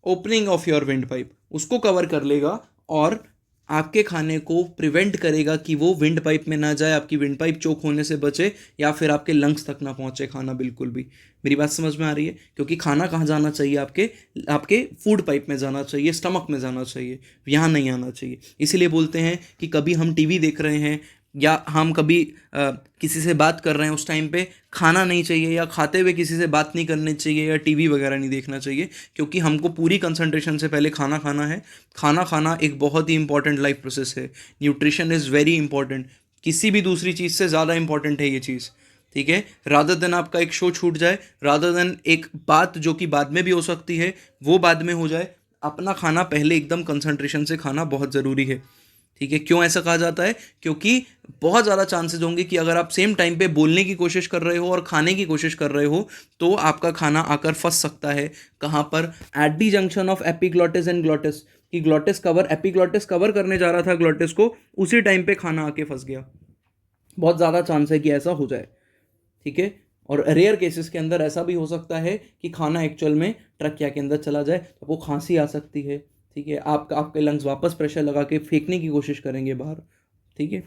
opening of your wind pipe उसको कवर कर लेगा और आपके खाने को प्रिवेंट करेगा कि वो विंड पाइप में ना जाए, आपकी विंड पाइप चोक होने से बचे या फिर आपके लंग्स तक ना पहुंचे खाना बिल्कुल भी। मेरी बात समझ में आ रही है? क्योंकि खाना कहाँ जाना चाहिए? आपके फूड पाइप में जाना चाहिए, स्टमक में जाना चाहिए, यहाँ नहीं आना चाहिए। इसीलिए बोलते हैं कि कभी हम टीवी देख रहे हैं या हम कभी किसी से बात कर रहे हैं, उस टाइम पे खाना नहीं चाहिए, या खाते हुए किसी से बात नहीं करनी चाहिए, या टीवी वगैरह नहीं देखना चाहिए, क्योंकि हमको पूरी कंसंट्रेशन से पहले खाना खाना है। खाना खाना एक बहुत ही इंपॉर्टेंट लाइफ प्रोसेस है। न्यूट्रिशन इज़ वेरी इंपॉर्टेंट, किसी भी दूसरी चीज़ से ज़्यादा इंपॉर्टेंट है ये चीज़। ठीक है, रादर देन आपका एक शो छूट जाए, रादर देन एक बात जो कि बाद में भी हो सकती है वो बाद में हो जाए, अपना खाना पहले एकदम कंसंट्रेशन से खाना बहुत ज़रूरी है। ठीक है, क्यों ऐसा कहा जाता है? क्योंकि बहुत ज़्यादा चांसेस होंगे कि अगर आप सेम टाइम पे बोलने की कोशिश कर रहे हो और खाने की कोशिश कर रहे हो तो आपका खाना आकर फंस सकता है। कहाँ पर? At the junction of epiglottis and glottis, कि एपीग्लॉटिस कवर करने जा रहा था ग्लॉटिस को, उसी टाइम पे खाना आके फंस गया। बहुत ज़्यादा चांस है कि ऐसा हो जाए। ठीक है, और रेयर केसेस के अंदर ऐसा भी हो सकता है कि खाना एक्चुअल में ट्रकिया के अंदर चला जाए, तो वो खांसी आ सकती है। ठीक है, आपके लंग्स वापस प्रेशर लगा के फेंकने की कोशिश करेंगे बाहर। ठीक है,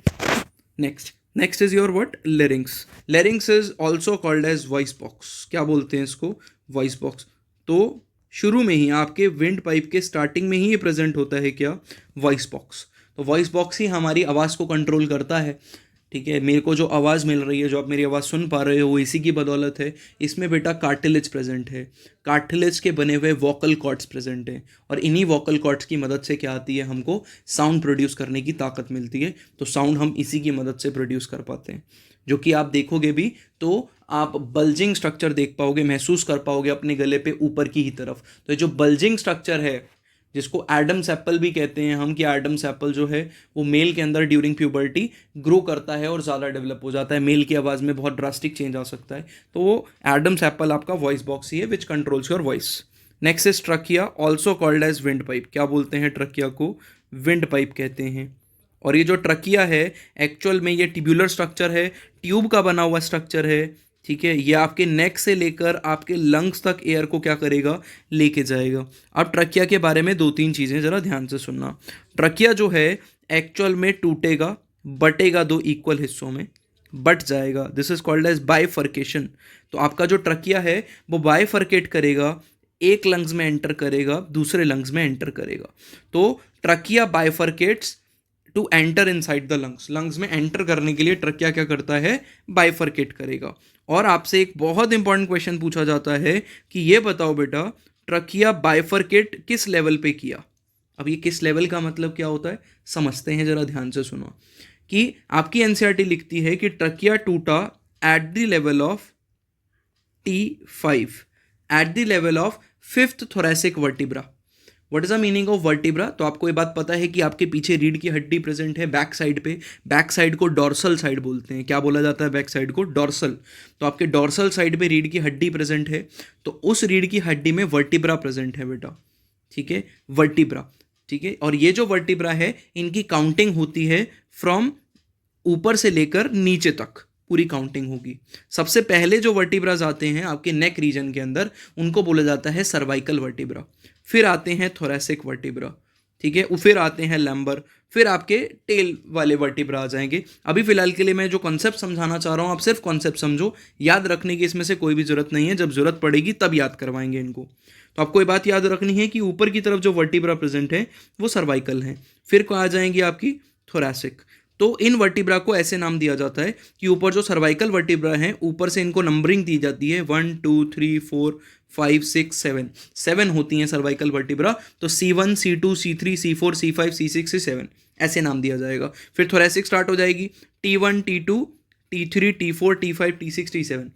next is your what? Larynx is also called as voice box. क्या बोलते हैं इसको? Voice box. तो शुरू में ही आपके विंड पाइप के स्टार्टिंग में ही ये प्रेजेंट होता है क्या? Voice box. तो वॉइस बॉक्स ही हमारी आवाज़ को कंट्रोल करता है। ठीक है, मेरे को जो आवाज़ मिल रही है, जो आप मेरी आवाज़ सुन पा रहे हो, वो इसी की बदौलत है। इसमें बेटा कार्टिलेज प्रेजेंट है, कार्टिलेज के बने हुए वोकल कॉर्ड्स प्रेजेंट हैं, और इन्हीं वोकल कॉर्ड्स की मदद से क्या आती है? हमको साउंड प्रोड्यूस करने की ताकत मिलती है। तो साउंड हम इसी की मदद से प्रोड्यूस कर पाते हैं, जो कि आप देखोगे भी तो आप बल्जिंग स्ट्रक्चर देख पाओगे, महसूस कर पाओगे अपने गले पे ऊपर की ही तरफ। तो ये जो बल्जिंग स्ट्रक्चर है, जिसको एडम्स एप्पल भी कहते हैं हम, कि एडम्स एप्पल जो है वो मेल के अंदर ड्यूरिंग प्यूबर्टी ग्रो करता है और ज़्यादा डेवलप हो जाता है, मेल की आवाज़ में बहुत ड्रास्टिक चेंज आ सकता है। तो वो एडम्स एप्पल आपका वॉइस बॉक्स ही है which controls your voice. Next is trachea, also called as wind pipe. क्या बोलते हैं ट्रकिया को? विंड पाइप कहते हैं। और ये जो ट्रकिया है एक्चुअल में ये ट्यूबुलर स्ट्रक्चर है, ट्यूब का बना हुआ स्ट्रक्चर है। ठीक है, ये आपके नेक से लेकर आपके लंग्स तक एयर को क्या करेगा? लेके जाएगा। अब ट्रकिया के बारे में 2-3 चीज़ें ज़रा ध्यान से सुनना। ट्रकिया जो है एक्चुअल में टूटेगा, बटेगा 2 इक्वल हिस्सों में, बट जाएगा। This is called as bifurcation. तो आपका जो ट्रकिया है वो बाइफर्केट करेगा, एक लंग्स में एंटर करेगा, दूसरे लंग्स में एंटर करेगा। तो trachea bifurcates to enter inside the lungs में एंटर करने के लिए ट्रकिया क्या करता है? बाइफर्केट करेगा। और आपसे एक बहुत इंपॉर्टेंट क्वेश्चन पूछा जाता है कि ये बताओ बेटा, ट्रकिया बाइफर्केट किस लेवल पे किया? अब ये किस लेवल का मतलब क्या होता है समझते हैं, जरा ध्यान से सुनो। कि आपकी एनसीईआरटी लिखती है कि ट्रकिया टूटा eight the level of T5, eight the level of 5th thoracic vertebra। What is the meaning of vertebra? तो आपको ये बात पता है कि आपके पीछे रीढ़ की हड्डी प्रेजेंट है बैक साइड पे। बैक साइड को डॉर्सल साइड बोलते हैं। क्या बोला जाता है बैक साइड को? डॉर्सल। तो आपके डॉर्सल साइड पे रीढ़ की हड्डी प्रेजेंट है, तो उस रीढ़ की हड्डी में वर्टिब्रा प्रेजेंट है बेटा। ठीक है, वर्टिब्रा। ठीक है, और ये जो वर्टिब्रा है इनकी काउंटिंग होती है फ्रॉम ऊपर से लेकर नीचे तक, पूरी काउंटिंग होगी। सबसे पहले जो वर्टिब्राज आते हैं आपके नेक रीजन के अंदर उनको बोला जाता है सर्वाइकल वर्टिब्रा, फिर आते हैं थोरैसिक वर्टिब्रा, ठीक है, फिर आते हैं लैम्बर, फिर आपके टेल वाले वर्टिब्रा आ जाएंगे। अभी फिलहाल के लिए मैं जो कॉन्सेप्ट समझाना चाह रहा हूँ आप सिर्फ कॉन्सेप्ट समझो, याद रखने की इसमें से कोई भी जरूरत नहीं है, जब जरूरत पड़ेगी तब याद करवाएंगे इनको। तो आपको ये बात याद रखनी है कि ऊपर की तरफ जो वर्टिब्रा प्रेजेंट है वो सर्वाइकल है, फिर आ जाएंगी आपकी थोरैसिक। तो इन वर्टिब्रा को ऐसे नाम दिया जाता है कि ऊपर जो सर्वाइकल वर्टिब्रा हैं ऊपर से इनको नंबरिंग दी जाती है 1 2 3 4 5 6 7, 7 होती हैं सर्वाइकल वर्टिब्रा, तो C1 C2 C3 C4 C5 C6 C7 ऐसे नाम दिया जाएगा। फिर थोरैसिक स्टार्ट हो जाएगी T1 T2 T3 T4 T5 T6 T7।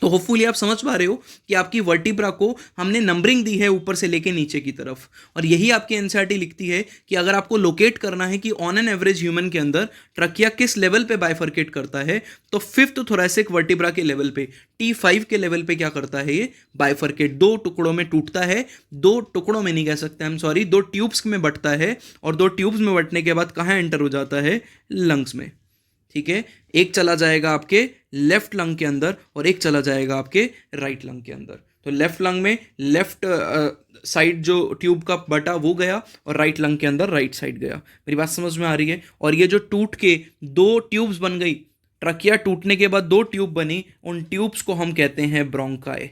तो होपफुली आप समझ पा रहे हो कि आपकी वर्टिब्रा को हमने नंबरिंग दी है ऊपर से लेके नीचे की तरफ, और यही आपकी एनसीईआरटी लिखती है कि अगर आपको लोकेट करना है कि ऑन एन एवरेज ह्यूमन के अंदर ट्रकिया किस लेवल पे बाइफर्केट करता है, तो फिफ्थ थोरैसिक वर्टिब्रा के लेवल पे T5 के लेवल पे क्या करता है ये बाइफर्केट, दो टुकड़ों में टूटता है, दो टुकड़ों में नहीं कह सकते, आई एम सॉरी, दो ट्यूब्स में बंटता है, और दो ट्यूब्स में बंटने के बाद कहाँ एंटर हो जाता है, लंग्स में, ठीक है। एक चला जाएगा आपके लेफ्ट लंग के अंदर और एक चला जाएगा आपके राइट लंग के अंदर। तो लेफ्ट लंग में लेफ्ट साइड जो ट्यूब का बटा वो गया और राइट लंग के अंदर राइट साइड गया। मेरी बात समझ में आ रही है? और ये जो टूट के दो ट्यूब्स बन गई, ट्रकिया टूटने के बाद दो ट्यूब बनी, उन ट्यूब्स को हम कहते हैं bronchi.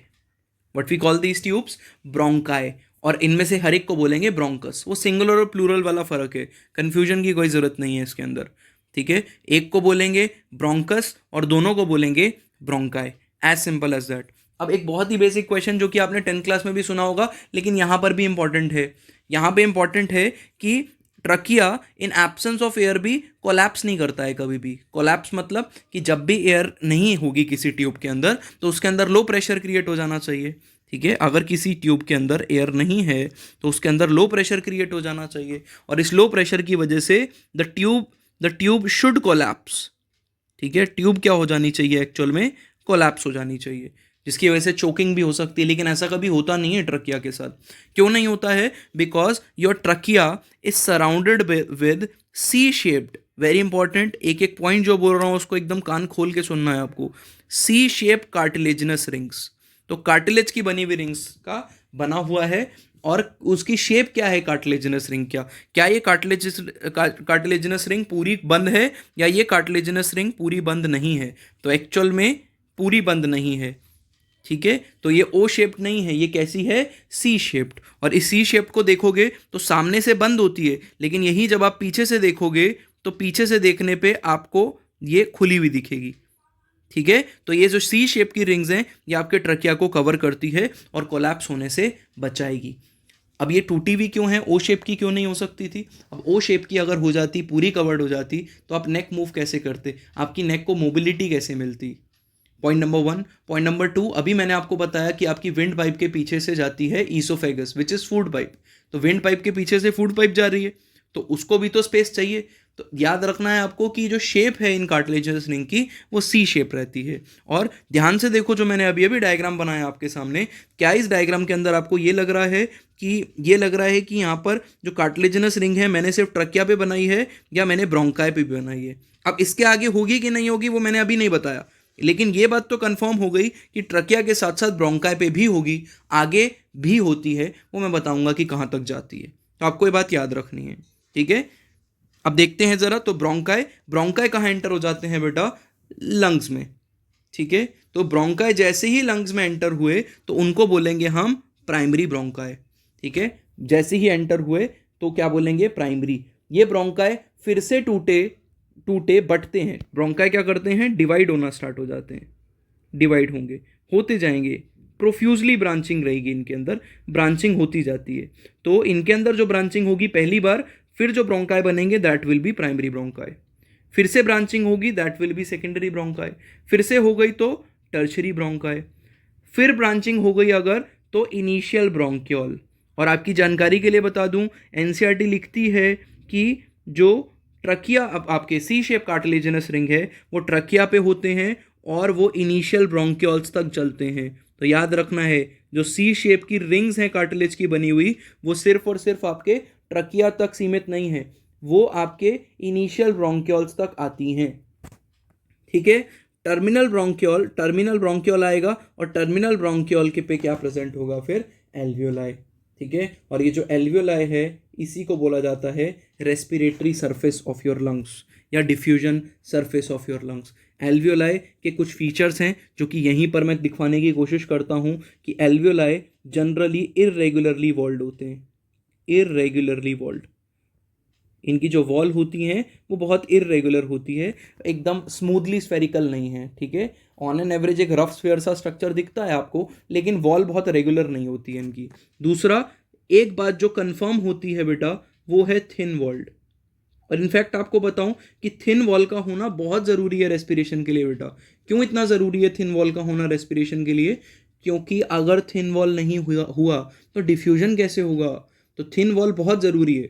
What we call these tubes, bronchi. और इनमें से हर एक को बोलेंगे ब्रोंकस। वो सिंगुलर और प्लूरल वाला फर्क है, कंफ्यूजन की कोई जरूरत नहीं है इसके अंदर, ठीक है। एक को बोलेंगे ब्रोंकस और दोनों को बोलेंगे bronchi, as simple as that. अब एक बहुत ही बेसिक क्वेश्चन जो कि आपने 10th क्लास में भी सुना होगा, लेकिन यहाँ पर भी इंपॉर्टेंट है, यहाँ पे इंपॉर्टेंट है कि trachea in absence of air भी कोलैप्स नहीं करता है कभी भी। कोलैप्स मतलब कि जब भी एयर नहीं होगी किसी ट्यूब के अंदर तो उसके अंदर लो प्रेशर क्रिएट हो जाना चाहिए, ठीक है। अगर किसी ट्यूब के अंदर एयर नहीं है तो उसके अंदर लो प्रेशर क्रिएट हो जाना चाहिए, और इस लो प्रेशर की वजह से द ट्यूब शुड कोलैप्स, ठीक है। ट्यूब क्या हो जानी चाहिए, एक्चुअल में कोलैप्स हो जानी चाहिए, जिसकी वजह से चोकिंग भी हो सकती है, लेकिन ऐसा कभी होता नहीं है ट्रकिया के साथ। क्यों नहीं होता है? Because your trachea is surrounded with C shaped, very important, एक एक पॉइंट जो बोल रहा हूँ उसको एकदम कान खोल के सुनना है आपको, सी शेप कार्टिलेजिनस रिंग्स। तो कार्टिलेज की बनी हुई रिंग्स का बना हुआ है, और उसकी शेप क्या है कार्टिलेजिनस रिंग, क्या ये कार्टिलेजिनस रिंग पूरी बंद है या ये कार्टिलेजिनस रिंग पूरी बंद नहीं है? तो एक्चुअल में पूरी बंद नहीं है, ठीक है। तो ये ओ शेप्ड नहीं है, ये कैसी है, सी शेप्ड। और इस सी शेप्ड को देखोगे तो सामने से बंद होती है, लेकिन यही जब आप पीछे से देखोगे तो पीछे से देखने पे आपको ये खुली हुई दिखेगी, ठीक है। तो ये जो सी शेप की रिंग्स हैं ये आपके ट्रकिया को कवर करती है और कोलैप्स होने से बचाएगी। अब ये टूटी हुई क्यों है, ओ शेप की क्यों नहीं हो सकती थी? अब ओ शेप की अगर हो जाती, पूरी कवर्ड हो जाती, तो आप नेक मूव कैसे करते, आपकी नेक को मोबिलिटी कैसे मिलती? Point number 1। पॉइंट नंबर 2, अभी मैंने आपको बताया कि आपकी विंड पाइप के पीछे से जाती है oesophagus which is food pipe. तो विंड पाइप के पीछे से फूड पाइप जा रही है, तो उसको भी तो स्पेस चाहिए। तो याद रखना है आपको कि जो शेप है इन कार्टिलेजिनस रिंग की वो सी शेप रहती है। और ध्यान से देखो जो मैंने अभी डायग्राम बनाया आपके सामने, क्या इस डायग्राम के अंदर आपको ये लग रहा है कि यहाँ पर जो कार्टिलेजिनस रिंग है मैंने सिर्फ ट्रकिया पे बनाई है या मैंने ब्रोंकाई पे भी बनाई है? अब इसके आगे होगी कि नहीं होगी वो मैंने अभी नहीं बताया, लेकिन ये बात तो कंफर्म हो गई कि ट्रकिया के साथ साथ ब्रोंकाई पे भी होगी, आगे भी होती है, वो मैं बताऊंगा कि कहाँ तक जाती है। तो आपको ये बात याद रखनी है, ठीक है। अब देखते हैं जरा, तो ब्रोंकाई कहाँ एंटर हो जाते हैं बेटा, लंग्स में, ठीक है। तो ब्रोंकाई जैसे ही लंग्स में एंटर हुए तो उनको बोलेंगे हम प्राइमरी ब्रोंकाई, ठीक है। जैसे ही एंटर हुए तो क्या बोलेंगे, प्राइमरी। ये ब्रोंकाई फिर से टूटे बटते हैं, ब्रोंकाई क्या करते हैं, डिवाइड होना स्टार्ट हो जाते हैं, डिवाइड होते जाएंगे, प्रोफ्यूजली ब्रांचिंग रहेगी इनके अंदर, ब्रांचिंग होती जाती है। तो इनके अंदर जो ब्रांचिंग होगी पहली बार, फिर जो ब्रोंकाई बनेंगे that will be primary bronchi, फिर से ब्रांचिंग होगी that will be secondary bronchi, फिर से हो गई तो टर्शरी ब्रोंकाई, फिर ब्रांचिंग हो गई अगर तो इनिशियल ब्रोंक्यूल। और आपकी जानकारी के लिए बता दूं, एनसीईआरटी लिखती है कि जो ट्रकिया, अब आपके सी शेप कार्टिलेजिनस रिंग है वो ट्रकिया पे होते हैं और वो इनिशियल ब्रोंक्यूल्स तक चलते हैं। तो याद रखना है जो सी शेप की रिंग्स हैं कार्टिलेज की बनी हुई, वो सिर्फ और सिर्फ आपके ट्रकिया तक सीमित नहीं है, वो आपके इनिशियल ब्रोंक्यूल्स तक आती हैं, ठीक है। टर्मिनल ब्रोंकियोल आएगा और टर्मिनल ब्रोंकियोल के पे क्या प्रेजेंट होगा फिर एल्वियोलाई, ठीक है। और ये जो एल्वियोलाई है इसी को बोला जाता है respiratory surface of your lungs या diffusion surface of your lungs. Alveoli के कुछ फीचर्स हैं जो कि यहीं पर मैं दिखवाने की कोशिश करता हूँ कि एल्वियोलाई जनरली इर्रेगुलरली वॉल्ड होते हैं, इर्रेगुलरली वॉल्ड। इनकी जो वॉल होती हैं वो बहुत इर्रेगुलर होती है, एकदम स्मूथली स्फेरिकल नहीं है, ठीक है। ऑन एन एवरेज एक रफ स्फेयर सा स्ट्रक्चर दिखता है आपको, लेकिन वॉल बहुत रेगुलर नहीं होती है इनकी। दूसरा, एक बात जो कंफर्म होती है बेटा वो है थिन वॉल्ड। और इनफैक्ट आपको बताऊं कि थिन वॉल का होना बहुत ज़रूरी है रेस्पिरेशन के लिए बेटा। क्यों इतना ज़रूरी है थिन वॉल का होना रेस्पिरेशन के लिए? क्योंकि अगर थिन वॉल नहीं हुआ तो डिफ्यूजन कैसे होगा? तो थिन वॉल बहुत ज़रूरी है।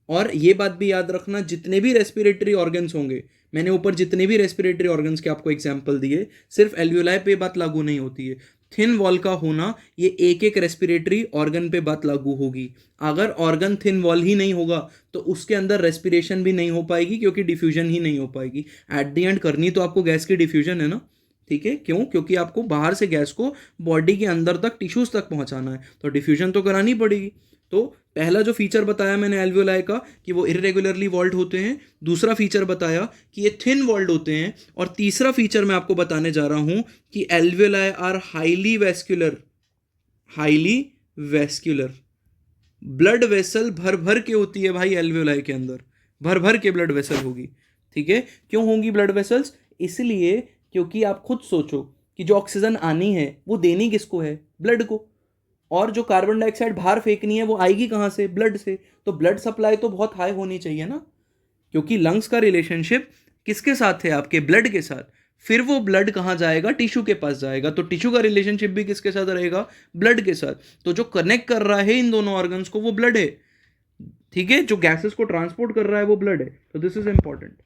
और ये बात भी याद रखना, जितने भी रेस्पिरेटरी ऑर्गन्स होंगे, मैंने ऊपर जितने भी रेस्पिरेटरी ऑर्गन्स के आपको एग्जाम्पल दिए, सिर्फ एल्वियोलाई पे बात लागू नहीं होती है। थिन वॉल का होना ये एक एक रेस्पिरेटरी ऑर्गन पे बात लागू होगी। अगर ऑर्गन थिन वॉल ही नहीं होगा तो उसके अंदर रेस्पिरेशन भी नहीं हो पाएगी, क्योंकि डिफ्यूजन ही नहीं हो पाएगी। एट द एंड करनी तो आपको गैस की डिफ्यूजन है ना, ठीक है। क्यों? क्योंकि आपको बाहर से गैस को बॉडी के अंदर तक, टिश्यूज तक पहुंचाना है, तो डिफ्यूजन तो करानी पड़ेगी। तो पहला जो फीचर बताया मैंने एल्वियोलाई का कि वो इरेगुलरली वॉल्ड होते हैं, दूसरा फीचर बताया कि ये थिन वॉल्ड होते हैं, और तीसरा फीचर मैं आपको बताने जा रहा हूं कि alveoli are highly vascular. Highly vascular, blood vessel भर भर के होती है भाई एल्वियोलाई के अंदर, भर भर के ब्लड वेसल होगी, ठीक है। क्यों होंगी ब्लड वेसल्स? इसलिए क्योंकि आप खुद सोचो कि जो ऑक्सीजन आनी है वो देनी किसको है? ब्लड को। और जो कार्बन डाइऑक्साइड बाहर फेंकनी है वो आएगी कहाँ से? ब्लड से। तो ब्लड सप्लाई तो बहुत हाई होनी चाहिए ना, क्योंकि लंग्स का रिलेशनशिप किसके साथ है? आपके ब्लड के साथ। फिर वो ब्लड कहाँ जाएगा? टिश्यू के पास जाएगा। तो टिश्यू का रिलेशनशिप भी किसके साथ रहेगा? ब्लड के साथ। तो जो कनेक्ट कर रहा है इन दोनों ऑर्गन्स को वो ब्लड है, ठीक है। जो गैसेस को ट्रांसपोर्ट कर रहा है वो ब्लड है। तो this is important.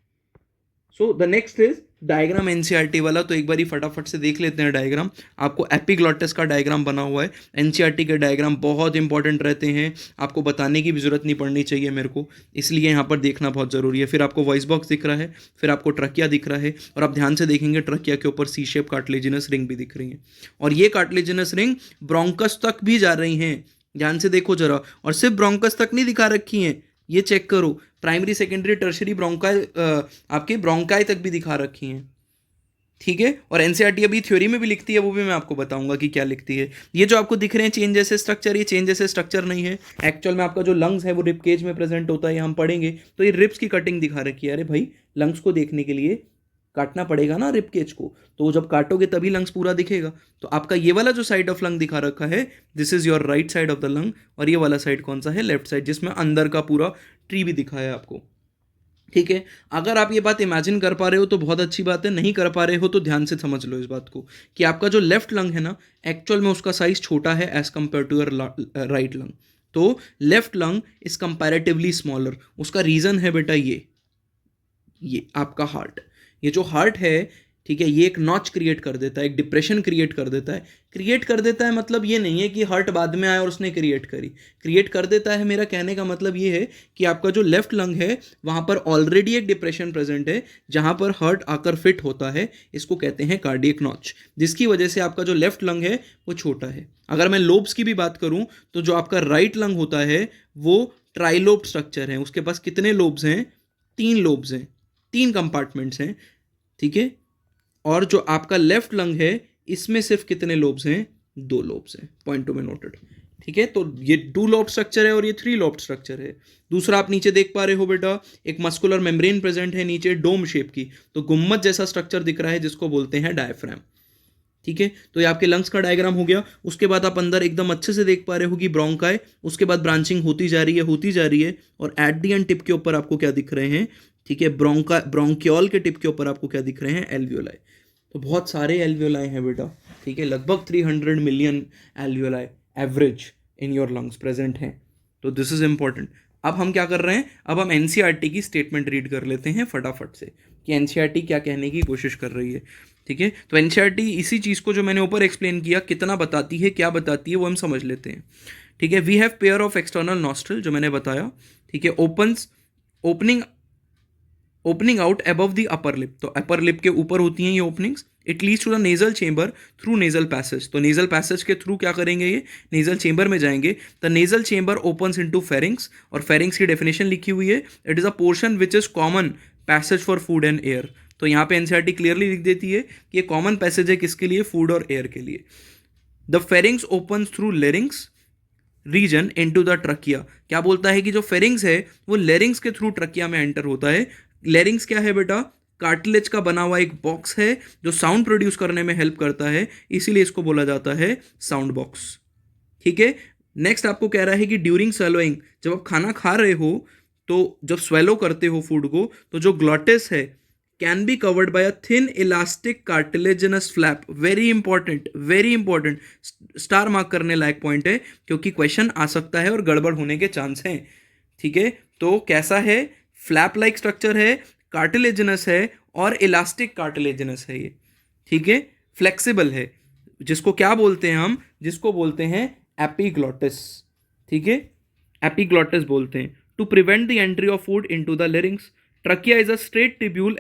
So the next is diagram NCERT वाला। तो एक बार ही फटाफट से देख लेते हैं डायग्राम। आपको एपिग्लॉटिस का डायग्राम बना हुआ है। एनसीईआरटी के डायग्राम बहुत इंपॉर्टेंट रहते हैं, आपको बताने की भी जरूरत नहीं पड़नी चाहिए मेरे को, इसलिए यहाँ पर देखना बहुत ज़रूरी है। फिर आपको वॉइस बॉक्स दिख रहा है, फिर आपको ट्रकिया दिख रहा है, और आप ध्यान से देखेंगे ट्रकिया के ऊपर सी शेप कार्टिलेजिनस रिंग भी दिख रही है, और ये कार्टिलेजिनस रिंग ब्रोंकस तक भी जा रही हैं। ध्यान से देखो जरा, और सिर्फ ब्रोंकस तक नहीं दिखा रखी हैं, ये चेक करो, प्राइमरी सेकेंडरी टर्शरी ब्रोंकाई, आपके ब्रोंकाई तक भी दिखा रखी हैं, ठीक है। और एनसीईआरटी अभी थ्योरी में भी लिखती है, वो भी मैं आपको बताऊंगा कि क्या लिखती है। ये जो आपको दिख रहे हैं चेन जैसे स्ट्रक्चर, ये चेन जैसे स्ट्रक्चर नहीं है। एक्चुअल में आपका जो लंग्स है वो रिब केज में प्रेजेंट होता है, हम पढ़ेंगे। तो ये रिब्स की कटिंग दिखा रखी है। अरे भाई, लंग्स को देखने के लिए काटना पड़ेगा ना रिब केज को, तो जब काटोगे तभी लंग्स पूरा दिखेगा। तो आपका ये वाला जो साइड ऑफ लंग दिखा रखा है, this is your right side of the lung, और ये वाला साइड कौन सा है? लेफ्ट साइड, जिसमें अंदर का पूरा ट्री भी दिखाया है आपको, ठीक है। अगर आप ये बात इमेजिन कर पा रहे हो तो बहुत अच्छी बात है, नहीं कर पा रहे हो तो ध्यान से समझ लो इस बात को कि आपका जो लेफ्ट लंग है ना, एक्चुअल में उसका साइज छोटा है as compare to your right lung. तो left lung is comparatively smaller. उसका रीजन है बेटा ये आपका हार्ट। ये जो हार्ट है, ठीक है, ये एक नॉच क्रिएट कर देता है, एक डिप्रेशन क्रिएट कर देता है। क्रिएट कर देता है मतलब ये नहीं है कि हार्ट बाद में आया और उसने क्रिएट करी। क्रिएट कर देता है, मेरा कहने का मतलब ये है कि आपका जो लेफ्ट लंग है वहाँ पर ऑलरेडी एक डिप्रेशन प्रेजेंट है, जहाँ पर हार्ट आकर फिट होता है। इसको कहते हैं कार्डियक नॉच, जिसकी वजह से आपका जो लेफ्ट लंग है वो छोटा है। अगर मैं लोब्स की भी बात करूँ तो जो आपका राइट लंग होता है वो ट्राइलोब स्ट्रक्चर है। उसके पास कितने लोब्स हैं? 3 लोब्स हैं, 3 कंपार्टमेंट्स हैं, ठीक है। और जो आपका लेफ्ट लंग है इसमें सिर्फ कितने लोब्स हैं? 2 लोब्स हैं। पॉइंट टू में नोटेड, ठीक है। तो ये 2 लोब स्ट्रक्चर है और ये 3 लोब स्ट्रक्चर है। दूसरा, आप नीचे देख पा रहे हो बेटा, एक मस्कुलर मेम्ब्रेन प्रेजेंट है नीचे, डोम शेप की, तो गुम्मत जैसा स्ट्रक्चर दिख रहा है, जिसको बोलते हैं डायफ्राम, ठीक है। तो ये आपके लंग्स का डायग्राम हो गया। उसके बाद आप अंदर एकदम अच्छे से देख पा रहे हो कि ब्रोंकाई, उसके बाद ब्रांचिंग होती जा रही है, और एट दी एंड टिप के ऊपर आपको क्या दिख रहे हैं? ठीक है, ब्रोंकियोल के टिप के ऊपर आपको क्या दिख रहे हैं? एल्वियोलाई। तो बहुत सारे एल्वियोलाई हैं बेटा, ठीक है, लगभग 300 million alveoli average in your lungs present हैं। तो दिस इज इंपॉर्टेंट। अब हम क्या कर रहे हैं? अब हम एनसीईआरटी की स्टेटमेंट रीड कर लेते हैं फटाफट से कि एनसीईआरटी क्या कहने की कोशिश कर रही है, ठीक है। तो एनसीईआरटी इसी चीज़ को जो मैंने ऊपर एक्सप्लेन किया, कितना बताती है, क्या बताती है, वो हम समझ लेते हैं, ठीक है। We have pair of external nostril, जो मैंने बताया, ठीक है, opening out above the upper lip. तो अपर लिप के ऊपर होती हैं ये openings, it leads to the nasal chamber through nasal passage. तो नेजल पैसेज के थ्रू क्या करेंगे, ये नेजल चेंबर में जाएंगे। The nasal chamber opens into pharynx, और फेरिंग्स की डेफिनेशन लिखी हुई है, it is a portion which is common passage for food and air. तो यहाँ पे एनसीईआरटी क्लियरली लिख देती है कि ये कॉमन पैसेज है किसके लिए, फूड और एयर के लिए। The pharynx opens through larynx region into the trachea. क्या बोलता है कि जो फेरिंग्स है वो लेरिंग्स के थ्रू ट्रकिया में एंटर होता है। लेरिंग्स क्या है बेटा, कार्टिलेज का बना हुआ एक बॉक्स है जो साउंड प्रोड्यूस करने में हेल्प करता है, इसीलिए इसको बोला जाता है साउंड बॉक्स। ठीक है, नेक्स्ट आपको कह रहा है कि ड्यूरिंग स्वेलोइंग, जब आप खाना खा रहे हो तो जब स्वेलो करते हो फूड को, तो जो ग्लॉटिस है can be covered by a thin elastic cartilaginous flap. Very important, star mark करने लायक पॉइंट है, क्योंकि क्वेश्चन आ सकता है और गड़बड़ होने के चांस हैं। ठीक है, तो कैसा है, फ्लैप लाइक स्ट्रक्चर है, कार्टिलेजिनस है और इलास्टिक कार्टिलेजिनस है ये। ठीक है, फ्लेक्सिबल है, जिसको क्या बोलते हैं हम, जिसको बोलते हैं एपिग्लॉटिस। ठीक है, एपिग्लॉटिस बोलते हैं। To prevent the entry of food into the larynx, trachea is a straight tubule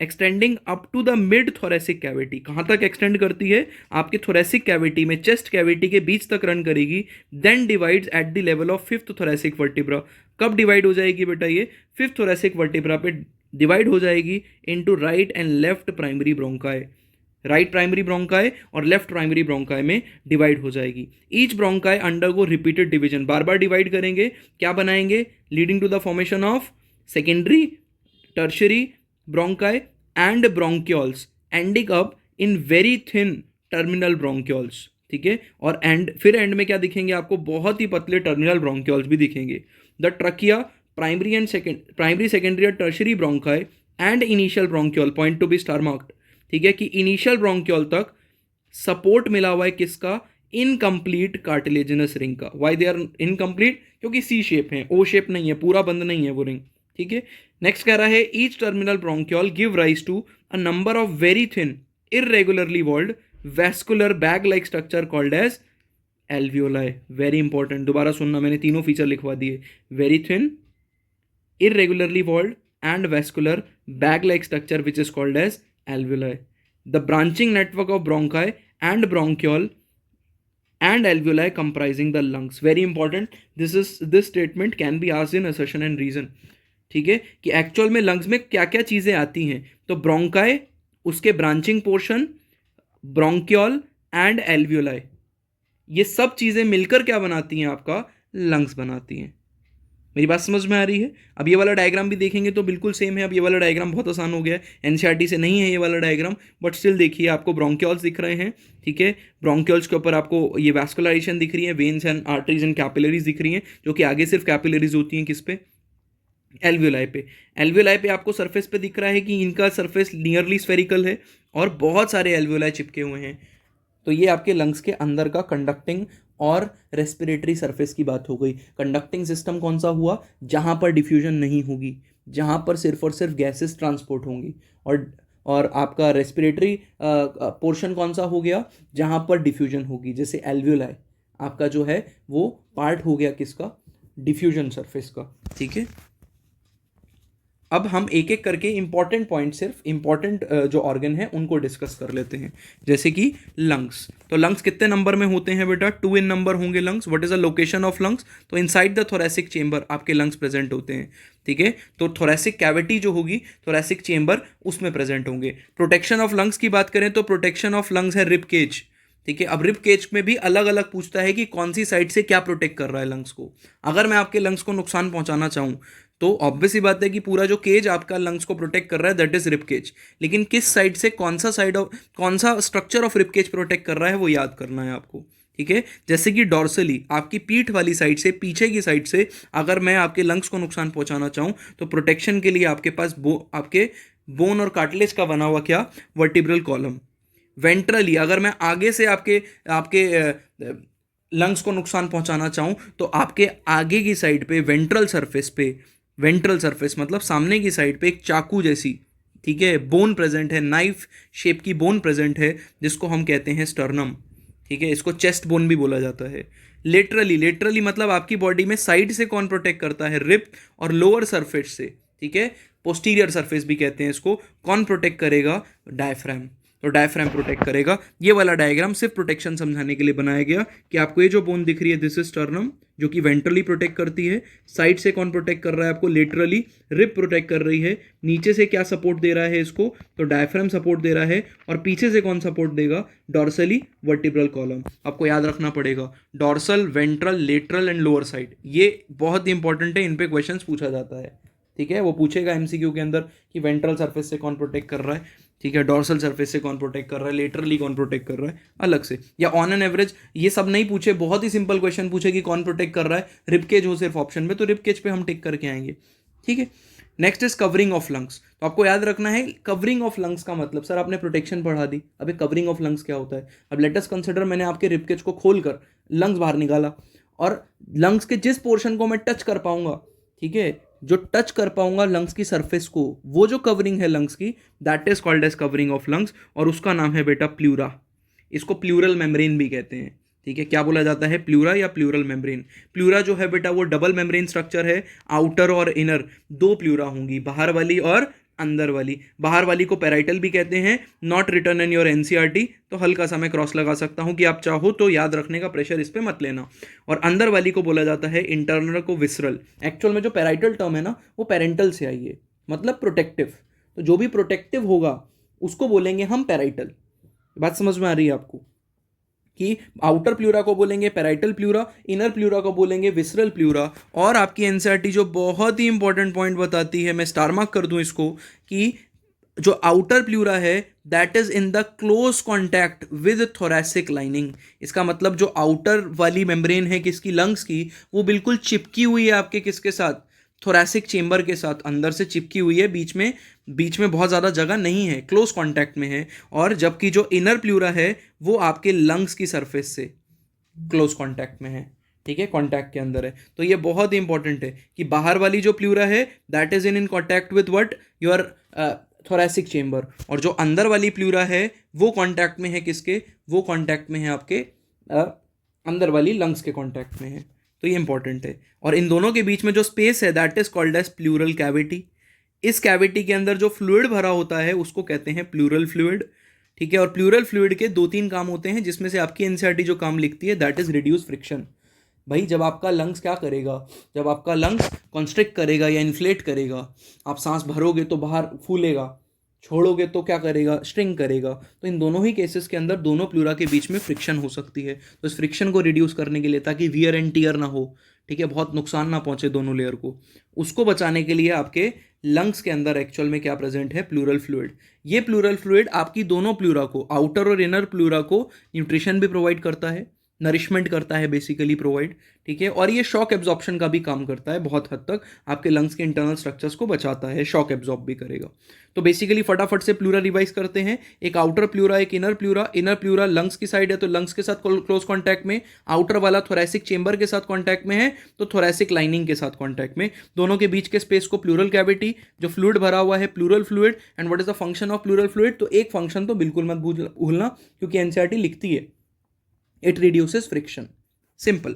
extending up to the mid thoracic cavity. कहाँ तक एक्सटेंड करती है, आपके थोरेसिक कैविटी में, चेस्ट कैविटी के बीच तक रन करेगी। Then divides at the level of fifth thoracic vertebra. कब डिवाइड हो जाएगी बेटा, ये फिफ्थ थोरेसिक वर्टिब्रा पे डिवाइड हो जाएगी into right and left primary bronchi. Right primary bronchi और लेफ्ट प्राइमरी ब्रोंकाई में डिवाइड हो जाएगी। Each bronchi undergo repeated division, बार बार डिवाइड करेंगे, क्या बनाएंगे, leading to the formation of secondary, tertiary bronchi and bronchioles, ending up in very thin terminal bronchioles. ठीक है, और फिर एंड में क्या दिखेंगे आपको, बहुत ही पतले टर्मिनल ब्रोंक्यूल्स भी दिखेंगे। द ट्रकिया प्राइमरी सेकेंडरी और tertiary bronchi and initial bronchiole point to be star marked. ठीक है, कि इनिशियल ब्रोंक्यूल तक सपोर्ट मिला हुआ है किसका, इनकम्प्लीट कार्टिलेजिनस रिंग का। वाई दे आर इनकम्प्लीट, क्योंकि सी शेप है, ओ शेप नहीं है, पूरा बंद नहीं है वो रिंग। ठीक है, नेक्स्ट कह रहा है each terminal bronchiole give rise to a number of very thin irregularly walled vascular bag like structure called as alveoli. Very important, दोबारा सुनना, मैंने तीनों फीचर लिखवा दिए, very thin irregularly walled and vascular bag-like structure which is called as alveoli. The branching network of bronchi and bronchiole and alveoli comprising the lungs. Very important. This statement can be asked in assertion and reason. ठीक है, कि actual में lungs में क्या क्या चीज़ें आती हैं, तो ब्रोंकाई, उसके branching portion, bronchiole and alveoli, ये सब चीज़ें मिलकर क्या बनाती हैं, आपका लंग्स बनाती हैं। मेरी बात समझ में आ रही है। अब ये वाला डायग्राम भी देखेंगे तो बिल्कुल सेम है। अब ये वाला डायग्राम बहुत आसान हो गया है, एनसीईआरटी से नहीं है ये वाला डायग्राम, बट स्टिल देखिए, आपको ब्रोंक्यूल्स दिख रहे हैं। ठीक है, ब्रोंक्यूल्स के ऊपर आपको ये वैस्कुलराइजेशन दिख रही है, veins and arteries and capillaries दिख रही हैं, जो कि आगे सिर्फ कैपिलरीज होती हैं, किस पे, एल्वियोलाई पे। एल्वियोलाई पे आपको सरफेस पे दिख रहा है कि इनका सरफेस नियरली स्फेरिकल है और बहुत सारे एल्वियोलाई चिपके हुए हैं। तो ये आपके लंग्स के अंदर का कंडक्टिंग और रेस्पिरेटरी सरफेस की बात हो गई। कंडक्टिंग सिस्टम कौन सा हुआ, जहाँ पर डिफ्यूजन नहीं होगी, जहाँ पर सिर्फ और सिर्फ गैसेस ट्रांसपोर्ट होंगी। और आपका रेस्पिरेटरी पोर्शन कौन सा हो गया, जहाँ पर डिफ्यूजन होगी, जैसे एल्वियोलाई आपका जो है वो पार्ट हो गया किसका, डिफ्यूजन सरफेस का। ठीक है, अब हम एक एक करके इंपॉर्टेंट पॉइंट, सिर्फ इंपॉर्टेंट जो ऑर्गन है उनको डिस्कस कर लेते हैं। जैसे कि लंग्स, तो लंग्स कितने नंबर में होते हैं बेटा, 2 इन नंबर होंगे lungs. What is the location of lungs, तो इनसाइड द थोरेसिक चेंबर आपके लंग्स प्रेजेंट होते हैं। ठीक है, तो थोरेसिक कैविटी जो होगी, थोरेसिक चेंबर, उसमें प्रेजेंट होंगे। प्रोटेक्शन ऑफ लंग्स की बात करें तो प्रोटेक्शन ऑफ लंग्स है रिब केज। ठीक है, अब रिब केज में भी अलग अलग पूछता है कि कौन सी साइड से क्या प्रोटेक्ट कर रहा है लंग्स को। अगर मैं आपके लंग्स को नुकसान पहुंचाना चाहूँ तो ऑब्वियस ही बात है कि पूरा जो केज आपका लंग्स को प्रोटेक्ट कर रहा है दैट इज रिब केज, लेकिन किस साइड से, कौन सा structure of rib cage protect कर रहा है वो याद करना है आपको। ठीक है, जैसे कि डॉर्सली आपकी पीठ वाली साइड से, पीछे की साइड से अगर मैं आपके लंग्स को नुकसान पहुंचाना चाहूँ तो प्रोटेक्शन के लिए आपके पास आपके बोन और कार्टिलेज का बना हुआ क्या, वर्टिब्रल कॉलम। वेंट्रली अगर मैं आगे से आपके लंग्स को नुकसान पहुंचाना चाहूँ तो आपके आगे की साइड पे वेंट्रल सरफेस मतलब सामने की साइड पे एक चाकू जैसी, ठीक है, बोन प्रेजेंट है, नाइफ शेप की बोन प्रेजेंट है, जिसको हम कहते हैं स्टर्नम। ठीक है, इसको चेस्ट बोन भी बोला जाता है। लेटरली मतलब आपकी बॉडी में साइड से कौन प्रोटेक्ट करता है, रिब और लोअर सरफेस से। ठीक है, पोस्टीरियर सरफेस भी कहते हैं इसको, कौन प्रोटेक्ट करेगा, डायफ्राम। तो डायफ्राम प्रोटेक्ट करेगा। ये वाला डायग्राम सिर्फ प्रोटेक्शन समझाने के लिए बनाया गया कि आपको ये जो बोन दिख रही है दिस इज स्टर्नम, जो कि वेंट्रली प्रोटेक्ट करती है। साइड से कौन प्रोटेक्ट कर रहा है आपको? लेटरली रिब प्रोटेक्ट कर रही है। नीचे से क्या सपोर्ट दे रहा है इसको? तो डायफ्राम सपोर्ट दे रहा है। और पीछे से कौन सपोर्ट देगा? Dorsally vertebral column. आपको याद रखना पड़ेगा, dorsal, ventral, lateral and lower side, ये बहुत ही इंपॉर्टेंट है, इन पे क्वेश्चंस पूछा जाता है। ठीक है, वो पूछेगा एमसीक्यू के अंदर कि वेंट्रल सरफेस से कौन प्रोटेक्ट कर रहा है, ठीक है, डॉर्सल सरफेस से कौन प्रोटेक्ट कर रहा है, लेटरली कौन प्रोटेक्ट कर रहा है अलग से, या ऑन एन एवरेज। ये सब नहीं पूछे, बहुत ही सिंपल क्वेश्चन पूछे कि कौन प्रोटेक्ट कर रहा है, रिबकेज हो सिर्फ ऑप्शन में, तो रिबकेज पे हम टिक करके आएंगे। ठीक है, next is covering of lungs. तो आपको याद रखना है कवरिंग ऑफ लंग्स का मतलब, सर आपने प्रोटेक्शन पढ़ा दी, अभी कवरिंग ऑफ लंग्स क्या होता है? अब लेट अस कंसिडर मैंने आपके रिबकेज को खोलकर लंग्स बाहर निकाला, और लंग्स के जिस पोर्शन को मैं टच कर पाऊंगा, ठीक है, जो टच कर पाऊंगा लंग्स की सरफेस को, वो जो कवरिंग है लंग्स की, that is called as covering of lungs, और उसका नाम है बेटा प्लूरा। इसको प्लूरल मेम्ब्रेन भी कहते हैं। ठीक है, क्या बोला जाता है? प्लूरा या प्लूरल मेम्ब्रेन। प्लूरा जो है बेटा वो डबल मेम्ब्रेन स्ट्रक्चर है, आउटर और इनर दो प्लूरा होंगी, बाहर वाली और अंदर वाली। बाहर वाली को पैराइटल भी कहते हैं, not return in your NCERT, तो हल्का सा मैं क्रॉस लगा सकता हूं कि आप चाहो तो याद रखने का, प्रेशर इस पे मत लेना। और अंदर वाली को बोला जाता है इंटरनल को विसरल। एक्चुअल में जो पैराइटल टर्म है ना वो पेरेंटल से आई है, मतलब प्रोटेक्टिव। तो जो भी प्रोटेक्टिव होगा उसको बोलेंगे हम पैराइटल। बात समझ में आ रही है आपको कि आउटर प्लूरा को बोलेंगे पैराइटल प्लूरा, इनर प्लूरा को बोलेंगे विसरल प्लूरा। और आपकी एनसीईआरटी जो बहुत ही इंपॉर्टेंट पॉइंट बताती है, मैं स्टार मार्क कर दूं इसको, कि जो आउटर प्लूरा है that is in the close contact with thoracic lining. इसका मतलब जो आउटर वाली मेम्ब्रेन है किसकी? लंग्स की, वो बिल्कुल चिपकी हुई है आपके किसके साथ? थोरैसिक चेंबर के साथ, अंदर से चिपकी हुई है, बीच में बहुत ज़्यादा जगह नहीं है, क्लोज कॉन्टैक्ट में है। और जबकि जो इनर प्लूरा है वो आपके लंग्स की सरफेस से क्लोज कॉन्टैक्ट में है। ठीक है, कॉन्टैक्ट के अंदर है। तो ये बहुत ही इंपॉर्टेंट है कि बाहर वाली जो प्लूरा है that is in contact with what? Your thoracic chamber. और जो अंदर वाली प्लूरा है वो कॉन्टैक्ट में है किसके? वो कॉन्टैक्ट में है आपके अंदर वाली लंग्स के कॉन्टैक्ट में है। तो ये इंपॉर्टेंट है। और इन दोनों के बीच में जो स्पेस है that is called as pleural cavity. इस कैविटी के अंदर जो फ्लूइड भरा होता है उसको कहते हैं प्लूरल फ्लूइड। ठीक है, और प्लूरल फ्लूइड के 2-3 काम होते हैं, जिसमें से आपकी एनसीईआरटी जो काम लिखती है दैट इज रिड्यूस फ्रिक्शन। भाई जब आपका लंग्स क्या करेगा? जब आपका लंग्स कॉन्स्ट्रिक्ट करेगा या इन्फ्लेट करेगा, आप सांस भरोगे तो बाहर फूलेगा, छोड़ोगे तो क्या करेगा? स्ट्रिंग करेगा। तो इन दोनों ही केसेस के अंदर दोनों प्लूरा के बीच में फ्रिक्शन हो सकती है। तो इस फ्रिक्शन को रिड्यूस करने के लिए, ताकि वियर एंड टियर ना हो, ठीक है, बहुत नुकसान ना पहुंचे दोनों लेयर को, उसको बचाने के लिए आपके लंग्स के अंदर एक्चुअल में क्या प्रेजेंट है? Pleural fluid. ये प्लूरल फ्लूइड आपकी दोनों प्लूरा को, आउटर और इनर प्लूरा को, न्यूट्रिशन भी प्रोवाइड करता है, नरिशमेंट करता है बेसिकली प्रोवाइड। ठीक है, और ये शॉक एब्जॉर्प्शन का भी काम करता है, बहुत हद तक आपके लंग्स के इंटरनल स्ट्रक्चर्स को बचाता है, शॉक एब्जॉर्ब भी करेगा। तो बेसिकली फटाफट से प्लूरा रिवाइज करते हैं। एक आउटर प्लूरा, एक inner pleura. Inner pleura lungs की साइड है तो लंग्स के साथ क्लोज कॉन्टैक्ट में, आउटर वाला थोरैसिक चेंबर के साथ कॉन्टैक्ट में है तो थोरैसिक लाइनिंग के साथ कॉन्टैक्ट में। दोनों के बीच के स्पेस को प्लूरल कैविटी, जो फ्लूइड भरा हुआ है pleural fluid. And what is the function of pleural fluid? तो एक फंक्शन तो बिल्कुल मत भूलना, क्योंकि एनसीईआरटी लिखती है इट रिड्यूसेस फ्रिक्शन, सिंपल।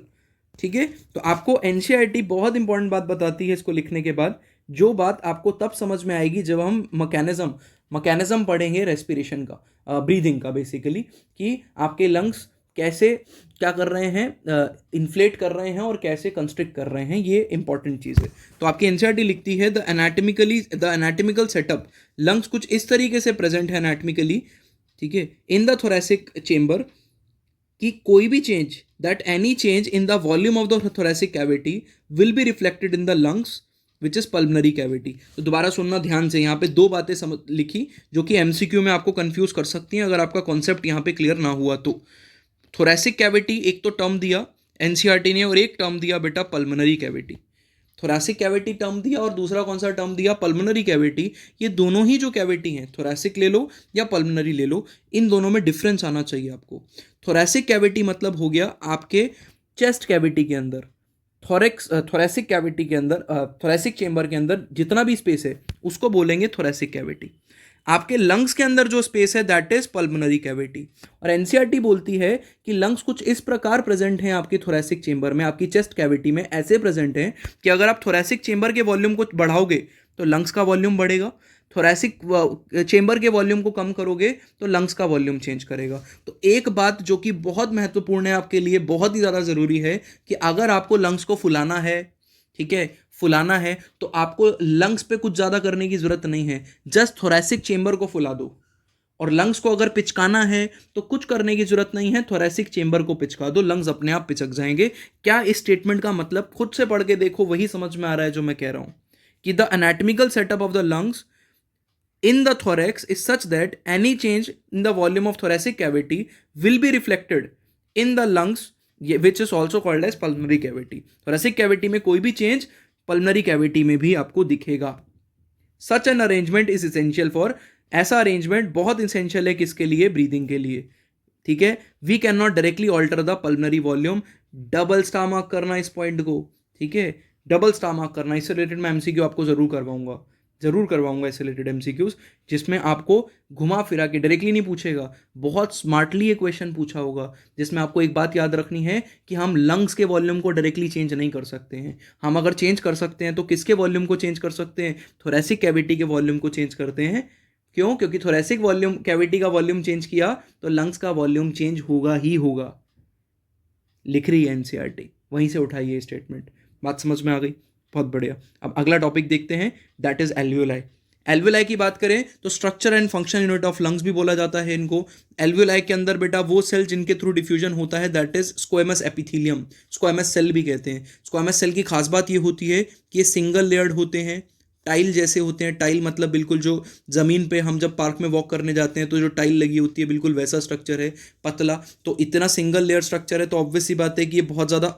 ठीक है, तो आपको एनसीईआरटी बहुत इंपॉर्टेंट बात बताती है इसको लिखने के बाद, जो बात आपको तब समझ में आएगी जब हम मैकेनिज्म पढ़ेंगे रेस्पिरेशन का, ब्रीदिंग का बेसिकली, कि आपके लंग्स कैसे क्या कर रहे हैं, इन्फ्लेट कर रहे हैं और कैसे कंस्ट्रिक्ट कर रहे हैं, ये इंपॉर्टेंट चीज़ है। तो आपकी एनसीईआरटी लिखती है द एनाटॉमिकल सेटअप, लंग्स कुछ इस तरीके से प्रेजेंट है एनाटॉमिकली, ठीक है, इन द थोरैसिक चेंबर, कि कोई भी change, that any change in the volume of the thoracic cavity will be reflected in the lungs which is pulmonary cavity. तो दोबारा सुनना ध्यान से, यहाँ पे 2 बातें लिखी जो कि एमसीक्यू में आपको कंफ्यूज कर सकती हैं अगर आपका कॉन्सेप्ट यहाँ पे क्लियर ना हुआ तो। थोरैसिक कैविटी एक तो टर्म दिया एनसीईआरटी ने, और एक टर्म दिया बेटा pulmonary cavity. Thoracic cavity term दिया और दूसरा कौन सा टर्म दिया? Pulmonary cavity. ये दोनों ही जो कैविटी हैं, थोरैसिक ले लो या पल्मनरी ले लो, इन दोनों में डिफरेंस आना चाहिए आपको। थोरैसिक कैविटी मतलब हो गया आपके चेस्ट कैविटी के अंदर, थोरैसिक कैविटी के अंदर, थोरैसिक चेंबर के अंदर जितना भी स्पेस है उसको बोलेंगे थोरैसिक कैविटी। आपके लंग्स के अंदर जो स्पेस है दैट इज पल्मनरी कैविटी। और एनसीईआरटी बोलती है कि लंग्स कुछ इस प्रकार प्रेजेंट हैं आपकी थोरैसिक चेंबर में, आपकी चेस्ट कैविटी में ऐसे प्रेजेंट हैं कि अगर आप थोरैसिक चेंबर के वॉल्यूम को बढ़ाओगे तो लंग्स का वॉल्यूम बढ़ेगा, थोरैसिक चेंबर के वॉल्यूम को कम करोगे तो लंग्स का वॉल्यूम चेंज करेगा। तो एक बात जो कि बहुत महत्वपूर्ण है आपके लिए, बहुत ही ज़्यादा ज़रूरी है कि अगर आपको लंग्स को फुलाना है, ठीक है, फुलाना है, तो आपको लंग्स पे कुछ ज़्यादा करने की ज़रूरत नहीं है, जस्ट थोरैसिक चेंबर को फुला दो। और लंग्स को अगर पिचकाना है तो कुछ करने की जरूरत नहीं है, थोरैसिक चेंबर को पिचका दो, लंग्स अपने आप पिचक जाएंगे। क्या इस स्टेटमेंट का मतलब, खुद से पढ़ के देखो, वही समझ में आ रहा है जो मैं कह रहा हूं कि the anatomical setup of the lungs in the thorax is such that any change in the volume of thoracic cavity will be reflected in the lungs, which is also called as pulmonary cavity. thoracic cavity में कोई भी change pulmonary cavity में भी आपको दिखेगा। such an arrangement is essential for, ऐसा arrangement बहुत essential है किसके लिए, ब्रीदिंग के लिए, ठीक है। We can not directly alter the pulmonary volume, double star mark करना इस पॉइंट को, ठीक है, डबल स्टार मार्क करना। इससे रिलेटेड मैं एमसीक्यू आपको जरूर करवाऊंगा इससे रिलेटेड एमसीक्यूज, जिसमें आपको घुमा फिरा के डायरेक्टली नहीं पूछेगा, बहुत स्मार्टली ये क्वेश्चन पूछा होगा, जिसमें आपको एक बात याद रखनी है कि हम लंग्स के वॉल्यूम को डायरेक्टली चेंज नहीं कर सकते हैं। हम अगर चेंज कर सकते हैं तो किसके वॉल्यूम को चेंज कर सकते हैं, थोरैसिक कैविटी के वॉल्यूम को चेंज करते हैं। क्यों? क्योंकि थोरैसिक वॉल्यूम कैविटी का वॉल्यूम चेंज किया तो लंग्स का वॉल्यूम चेंज होगा ही होगा। लिख रही है एनसीईआरटी, वहीं से उठाइए ये स्टेटमेंट। बात समझ में आ गई? बहुत बढ़िया। अब अगला टॉपिक देखते हैं, दैट इज एल्वियोलाई। एल्वियोलाई की बात करें तो structure and function unit of lungs भी बोला जाता है इनको। एल्वियोलाई के अंदर बेटा वो सेल जिनके थ्रू डिफ्यूजन होता है, that is squamous epithelium, squamous cell भी कहते हैं। स्क्वेमस सेल की खास बात ये होती है कि ये सिंगल लेयर्ड होते हैं, टाइल जैसे होते हैं। टाइल मतलब बिल्कुल जो ज़मीन पे हम जब पार्क में वॉक करने जाते हैं तो जो टाइल लगी होती है, बिल्कुल वैसा स्ट्रक्चर है, पतला। तो इतना सिंगल लेयर स्ट्रक्चर है, तो ऑब्वियस सी बात है कि ये बहुत ज़्यादा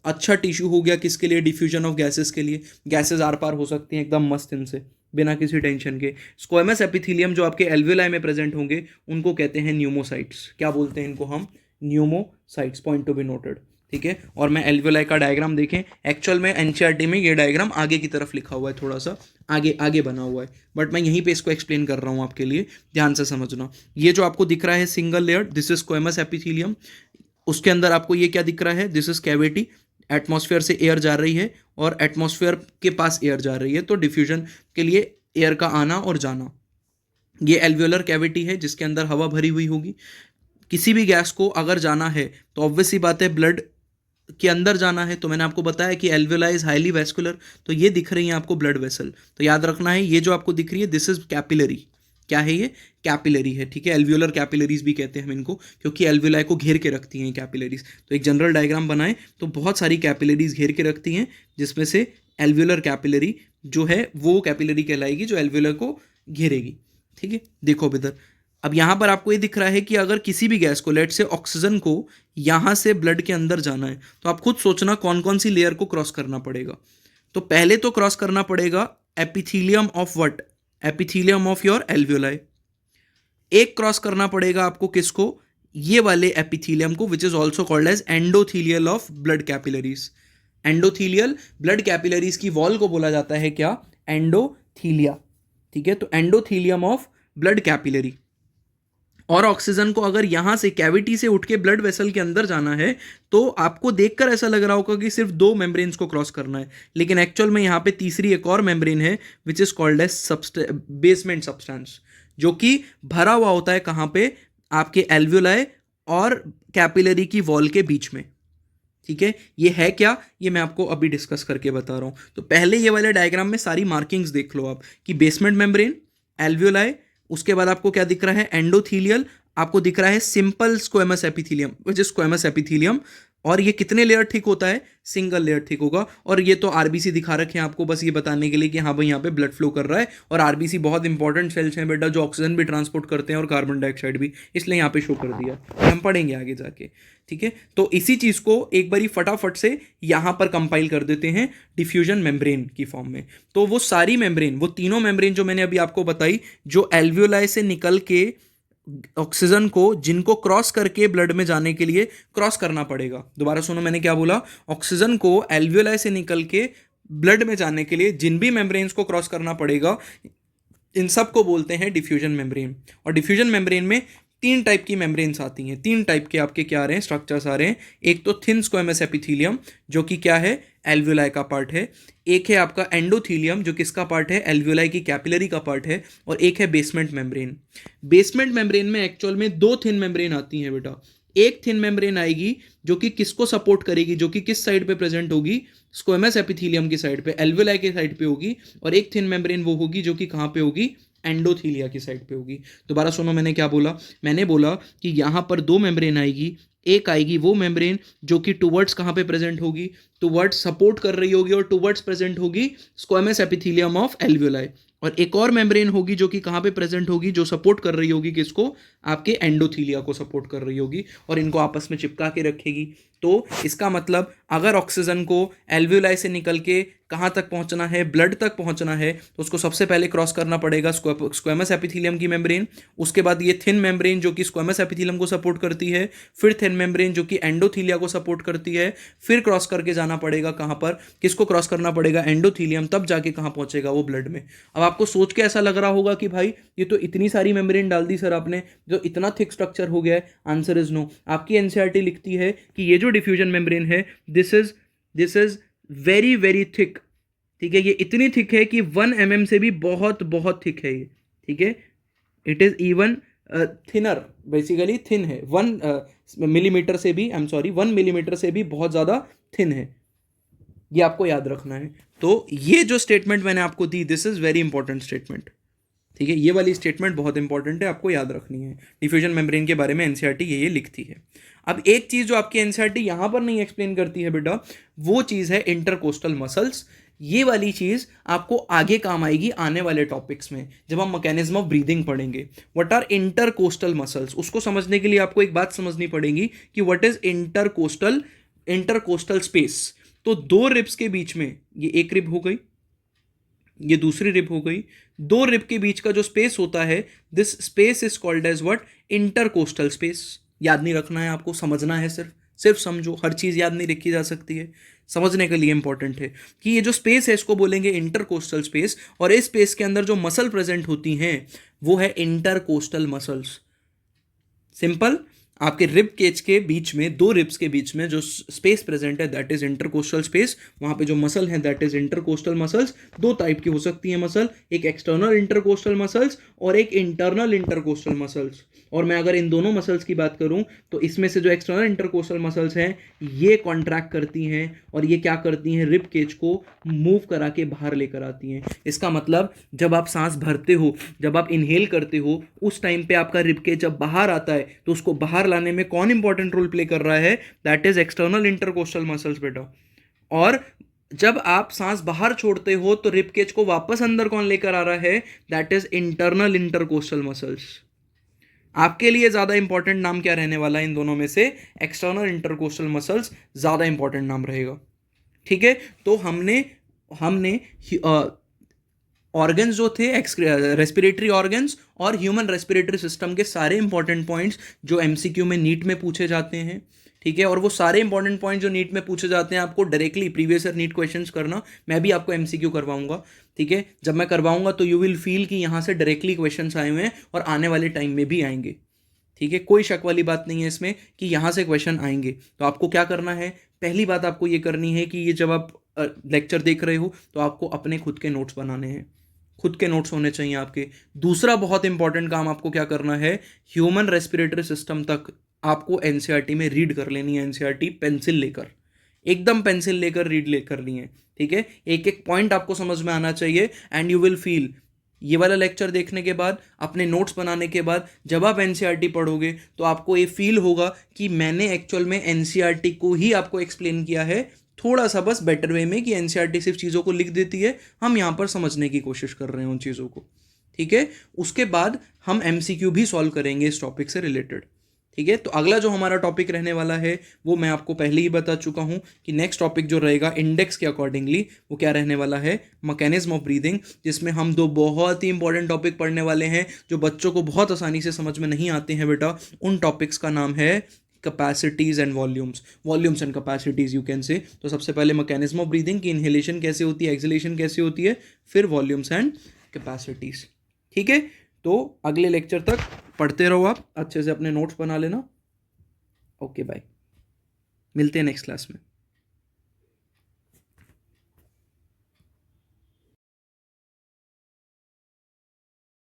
अच्छा टिश्यू हो गया किसके लिए, डिफ्यूजन ऑफ गैसेस के लिए। गैसेस आर पार हो सकती हैं एकदम मस्त इनसे, बिना किसी टेंशन के। स्क्वेमस एपिथेलियम जो आपके एल्वियोलाई में प्रेजेंट होंगे उनको कहते हैं न्यूमोसाइट्स। क्या बोलते हैं इनको हम? Pneumocytes, point to be noted, ठीक है। और मैं एल्वियोलाई का डायग्राम देखें, एक्चुअल में एनसीईआरटी में ये डायग्राम आगे की तरफ लिखा हुआ है, थोड़ा सा आगे बना हुआ है, बट मैं यहीं पे इसको एक्सप्लेन कर रहा हूँ आपके लिए, ध्यान से समझना। ये जो आपको दिख रहा है single layer, this is squamous epithelium. उसके अंदर आपको ये क्या दिख रहा है, दिस इज कैविटी। एटमॉस्फेयर से एयर जा रही है और एटमॉस्फेयर के पास एयर जा रही है, तो डिफ्यूजन के लिए एयर का आना और जाना। ये एल्वियोलर कैविटी है जिसके अंदर हवा भरी हुई होगी। किसी भी गैस को अगर जाना है तो ऑब्वियस सी बात है ब्लड के अंदर जाना है। तो मैंने आपको बताया कि एल्वियोलाई इज हाईली वैस्कुलर, तो ये दिख रही है आपको ब्लड वेसल। तो याद रखना है, ये जो आपको दिख रही है दिस इज कैपिलरी। क्या है ये? कैपिलरी है, ठीक है। एल्वियोलर कैपिलरीज भी कहते हैं हम इनको, क्योंकि एल्वियोलाई को घेर के रखती हैं कैपिलरीज। तो एक जनरल डायग्राम बनाएं तो बहुत सारी कैपिलरीज घेर के रखती हैं, जिसमें से एल्वियोलर कैपिलरी जो है वो कैपिलरी कहलाएगी जो एल्वियोलर को घेरेगी, ठीक है। देखो इधर, अब यहां पर आपको ये दिख रहा है कि अगर किसी भी गैस को, लेट से ऑक्सीजन को, यहां से ब्लड के अंदर जाना है, तो आप खुद सोचना कौन कौन सी लेयर को क्रॉस करना पड़ेगा। तो पहले तो क्रॉस करना पड़ेगा epithelium of what? Epithelium of your alveoli. एक क्रॉस करना पड़ेगा आपको किसको? ये वाले एपिथेलियम को, which is also called as endothelial of blood capillaries. Endothelial blood capillaries की वॉल को बोला जाता है क्या? एंडोथीलिया, ठीक है। तो एंडोथीलियम ऑफ ब्लड कैपिलरी। और ऑक्सीजन को अगर यहां से कैविटी से उठ के ब्लड वेसल के अंदर जाना है, तो आपको देखकर ऐसा लग रहा होगा कि सिर्फ 2 मेम्ब्रेन्स को क्रॉस करना है, लेकिन एक्चुअल में यहां पे तीसरी एक और मेम्ब्रेन है, which is called as basement substance, जो कि भरा हुआ होता है कहां पे? आपके एल्वियोलाई और कैपिलरी की वॉल के बीच में, ठीक है। ये है क्या? ये मैं आपको अभी डिस्कस करके बता रहा हूं। तो पहले ये वाले डायग्राम में सारी मार्किंग्स देख लो आप, कि बेसमेंट मेम्ब्रेन, एल्वियोलाई, उसके बाद आपको क्या दिख रहा है? एंडोथीलियल, आपको दिख रहा है simple squamous epithelium, which is squamous epithelium. और ये कितने लेयर ठीक होता है? सिंगल लेयर ठीक होगा। और ये तो आरबीसी दिखा रखे हैं आपको बस ये बताने के लिए कि हाँ भाई यहाँ पे ब्लड फ्लो कर रहा है। और आरबीसी बहुत इंपॉर्टेंट सेल्स हैं बेटा, जो ऑक्सीजन भी ट्रांसपोर्ट करते हैं और कार्बन डाइऑक्साइड भी, इसलिए यहाँ पे शो कर दिया, हम पढ़ेंगे आगे जाके, ठीक है। तो इसी चीज़ को एक बारी फटाफट से यहाँ पर कंपाइल कर देते हैं डिफ्यूजन मेम्ब्रेन की फॉर्म में। तो वो सारी मेम्ब्रेन, वो तीनों मेम्ब्रेन जो मैंने अभी आपको बताई, जो एल्वियोलाई से निकल के ऑक्सीजन को, जिनको क्रॉस करके ब्लड में जाने के लिए क्रॉस करना पड़ेगा। दोबारा सुनो, मैंने क्या बोला? ऑक्सीजन को एल्वियोलाई से निकल के ब्लड में जाने के लिए जिन भी मेम्ब्रेन्स को क्रॉस करना पड़ेगा, इन सब को बोलते हैं डिफ्यूजन मेम्ब्रेन। और डिफ्यूजन मेम्ब्रेन में 3 टाइप की मेम्ब्रेन्स आती हैं। 3 टाइप के आपके क्या आ रहे हैं? स्ट्रक्चर्स आ रहे हैं। एक तो थिन स्क्वेमस एपिथेलियम, जो कि क्या है? एल्वियोलाई का पार्ट है, एक है आपका एंडोथीलियम जो किसका पार्ट है, एल्वियोलाई की कैपिलरी का पार्ट है, और एक है बेसमेंट मेम्ब्रेन। बेसमेंट मेम्ब्रेन में एक्चुअल में दो थिन मेम्ब्रेन आती हैं बेटा। एक थिन मेम्ब्रेन आएगी जो कि किसको सपोर्ट करेगी, जो कि किस साइड पे प्रेजेंट होगी, स्क्वेमस एपिथेलियम की साइड पे, एल्वियोलाई की साइड पे होगी, और एक थिन मेम्ब्रेन वो होगी जो कि कहाँ पे होगी, एंडोथीलिया की साइड पे होगी। दोबारा सुनो मैंने क्या बोला, मैंने बोला कि यहां पर दो मेम्ब्रेन आएगी, एक आएगी वो मेम्ब्रेन जो कि टुवर्ड्स कहां पे प्रेजेंट होगी, टुवर्ड्स सपोर्ट कर रही होगी और टुवर्ड्स प्रेजेंट होगी स्क्वेमस एपिथेलियम ऑफ एल्वियोलाई, और एक और मेम्ब्रेन होगी जो कि कहां पे प्रेजेंट होगी, जो सपोर्ट कर रही होगी किसको, आपके एंडोथीलिया को सपोर्ट कर रही होगी, और इनको आपस में चिपका के रखेगी। तो इसका मतलब अगर ऑक्सीजन को एल्वियोलाई से निकल के कहाँ तक पहुंचना है, ब्लड तक पहुंचना है, तो उसको सबसे पहले क्रॉस करना पड़ेगा स्क्वेमस एपिथेलियम की मेम्ब्रेन, उसके बाद ये थिन मेम्ब्रेन जो कि स्क्वेमस एपिथेलियम को सपोर्ट करती है, फिर थिन मेम्ब्रेन जो कि एंडोथीलिया को सपोर्ट करती है, फिर क्रॉस करके जाना पड़ेगा कहाँ पर, किसको क्रॉस करना पड़ेगा, एंडोथीलियम, तब जाके कहाँ पहुंचेगा वो ब्लड में। अब आपको सोच के ऐसा लग रहा होगा कि भाई ये तो इतनी सारी मेम्ब्रेन डाल दी सर आपने, जो इतना थिक स्ट्रक्चर हो गया है। Answer is no. आपकी एनसीईआरटी लिखती है कि ये जो डिफ्यूजन मेम्ब्रेन है this is very very thick. ठीक है, ये इतनी थिक है कि 1 mm से भी बहुत बहुत थिक है ये। ठीक है, it is even thinner, basically thin है, 1 मिलीमीटर से भी, आई एम सॉरी 1 मिलीमीटर से भी बहुत ज़्यादा थिन है। ये आपको याद रखना है। तो ये जो स्टेटमेंट मैंने आपको दी, this is very important statement. ठीक है, ये वाली स्टेटमेंट बहुत इंपॉर्टेंट है, आपको याद रखनी है। डिफ्यूजन मेम्ब्रेन के बारे में एनसीईआरटी ये लिखती है। अब एक चीज़ जो आपकी एनसीईआरटी यहाँ पर नहीं एक्सप्लेन करती है बेटा, वो चीज़ है इंटरकोस्टल मसल्स। ये वाली चीज़ आपको आगे काम आएगी आने वाले टॉपिक्स में, जब हम मैकेनिज्म ऑफ ब्रीदिंग पढ़ेंगे। व्हाट आर इंटरकोस्टल मसल्स, उसको समझने के लिए आपको एक बात समझनी पड़ेगी कि व्हाट इज इंटरकोस्टल स्पेस। तो दो रिब्स के बीच में, ये एक रिब हो गई, ये दूसरी रिब हो गई, दो रिब के बीच का जो स्पेस होता है, this space is called as what, intercostal space. याद नहीं रखना है आपको, समझना है, सिर्फ समझो, हर चीज याद नहीं रखी जा सकती है, समझने के लिए इंपॉर्टेंट है कि ये जो स्पेस है इसको बोलेंगे इंटरकोस्टल स्पेस, और इस स्पेस के अंदर जो मसल प्रेजेंट होती हैं वो है इंटरकोस्टल मसल्स। सिंपल, आपके रिब केज के बीच में, दो रिब्स के बीच में जो स्पेस प्रेजेंट है दैट इज इंटरकोस्टल स्पेस। वहां पे जो मसल है दैट इज इंटरकोस्टल मसल्स। दो टाइप की हो सकती है मसल, एक एक्सटर्नल इंटरकोस्टल मसल्स और एक इंटरनल इंटरकोस्टल मसल्स। और मैं अगर इन दोनों मसल्स की बात करूं तो इसमें से जो एक्सटर्नल इंटरकोस्टल मसल्स हैं ये कॉन्ट्रैक्ट करती हैं और ये क्या करती हैं, रिब केज को मूव करा के बाहर लेकर आती हैं। इसका मतलब जब आप सांस भरते हो, जब आप इनहेल करते हो, उस टाइम पे आपका रिब केज जब बाहर आता है तो उसको बाहर लाने में कौन इंपॉर्टेंट रोल प्ले कर रहा है, that is external intercostal muscles बेटा। और जब आप सांस बाहर छोड़ते हो तो रिब केज को वापस अंदर कौन लेकर आ रहा है, that is internal intercostal muscles. आपके लिए ज्यादा इंपॉर्टेंट नाम क्या रहने वाला है इन दोनों में से, एक्सटर्नल इंटरकोस्टल मसल्स ज्यादा इंपॉर्टेंट नाम रहेगा। ठीक है, तो हमने ऑर्गन्स जो थे, रेस्पिरेटरी ऑर्गन्स और ह्यूमन रेस्पिरेटरी सिस्टम के सारे इंपॉर्टेंट पॉइंट्स जो एमसीक्यू में नीट में पूछे जाते हैं। ठीक है, और वो सारे इंपॉर्टेंट पॉइंट जो नीट में पूछे जाते हैं आपको directly previous year NEET questions करना, मैं भी आपको एमसीक्यू करवाऊंगा। ठीक है, जब मैं करवाऊंगा तो यू विल फील कि यहाँ से डायरेक्टली क्वेश्चंस आए हुए हैं और आने वाले टाइम में भी आएंगे। ठीक है, कोई शक वाली बात नहीं है इसमें कि यहाँ से क्वेश्चन आएंगे। तो आपको क्या करना है, पहली बात आपको ये करनी है कि ये जब आप लेक्चर देख रहे हो तो आपको अपने खुद के नोट्स बनाने हैं, खुद के नोट्स होने चाहिए आपके। दूसरा बहुत इंपॉर्टेंट काम आपको क्या करना है, ह्यूमन रेस्पिरेटरी सिस्टम तक आपको एनसीईआरटी में रीड कर लेनी है। एनसीईआरटी पेंसिल लेकर, एकदम पेंसिल लेकर रीड करनी है। ठीक है, एक एक पॉइंट आपको समझ में आना चाहिए एंड यू विल फील, ये वाला लेक्चर देखने के बाद, अपने नोट्स बनाने के बाद जब आप एनसीईआरटी पढ़ोगे तो आपको ये फील होगा कि मैंने एक्चुअल में एनसीईआरटी को ही आपको एक्सप्लेन किया है, थोड़ा सा बस बेटर वे में, कि एनसीईआरटी सिर्फ चीज़ों को लिख देती है, हम यहाँ पर समझने की कोशिश कर रहे हैं उन चीज़ों को। ठीक है, उसके बाद हम एमसीक्यू भी सॉल्व करेंगे इस टॉपिक से रिलेटेड। ठीक है, तो अगला जो हमारा टॉपिक रहने वाला है वो मैं आपको पहले ही बता चुका हूँ कि नेक्स्ट टॉपिक जो रहेगा इंडेक्स के अकॉर्डिंगली वो क्या रहने वाला है, मैकेनिज्म ऑफ ब्रीदिंग, जिसमें हम दो बहुत ही इंपॉर्टेंट टॉपिक पढ़ने वाले हैं जो बच्चों को बहुत आसानी से समझ में नहीं आते हैं बेटा। उन टॉपिक्स का नाम है capacities and volumes and capacities you can say. तो सबसे पहले मैकेनिज्म ऑफ ब्रीदिंग की इनहेलेशन कैसे होती है, एक्सहेलेशन कैसे होती है, फिर वॉल्यूम्स एंड कैपेसिटीज। ठीक है, तो अगले लेक्चर तक पढ़ते रहो, आप अच्छे से अपने नोट्स बना लेना। ओके बाय, मिलते हैं नेक्स्ट क्लास में।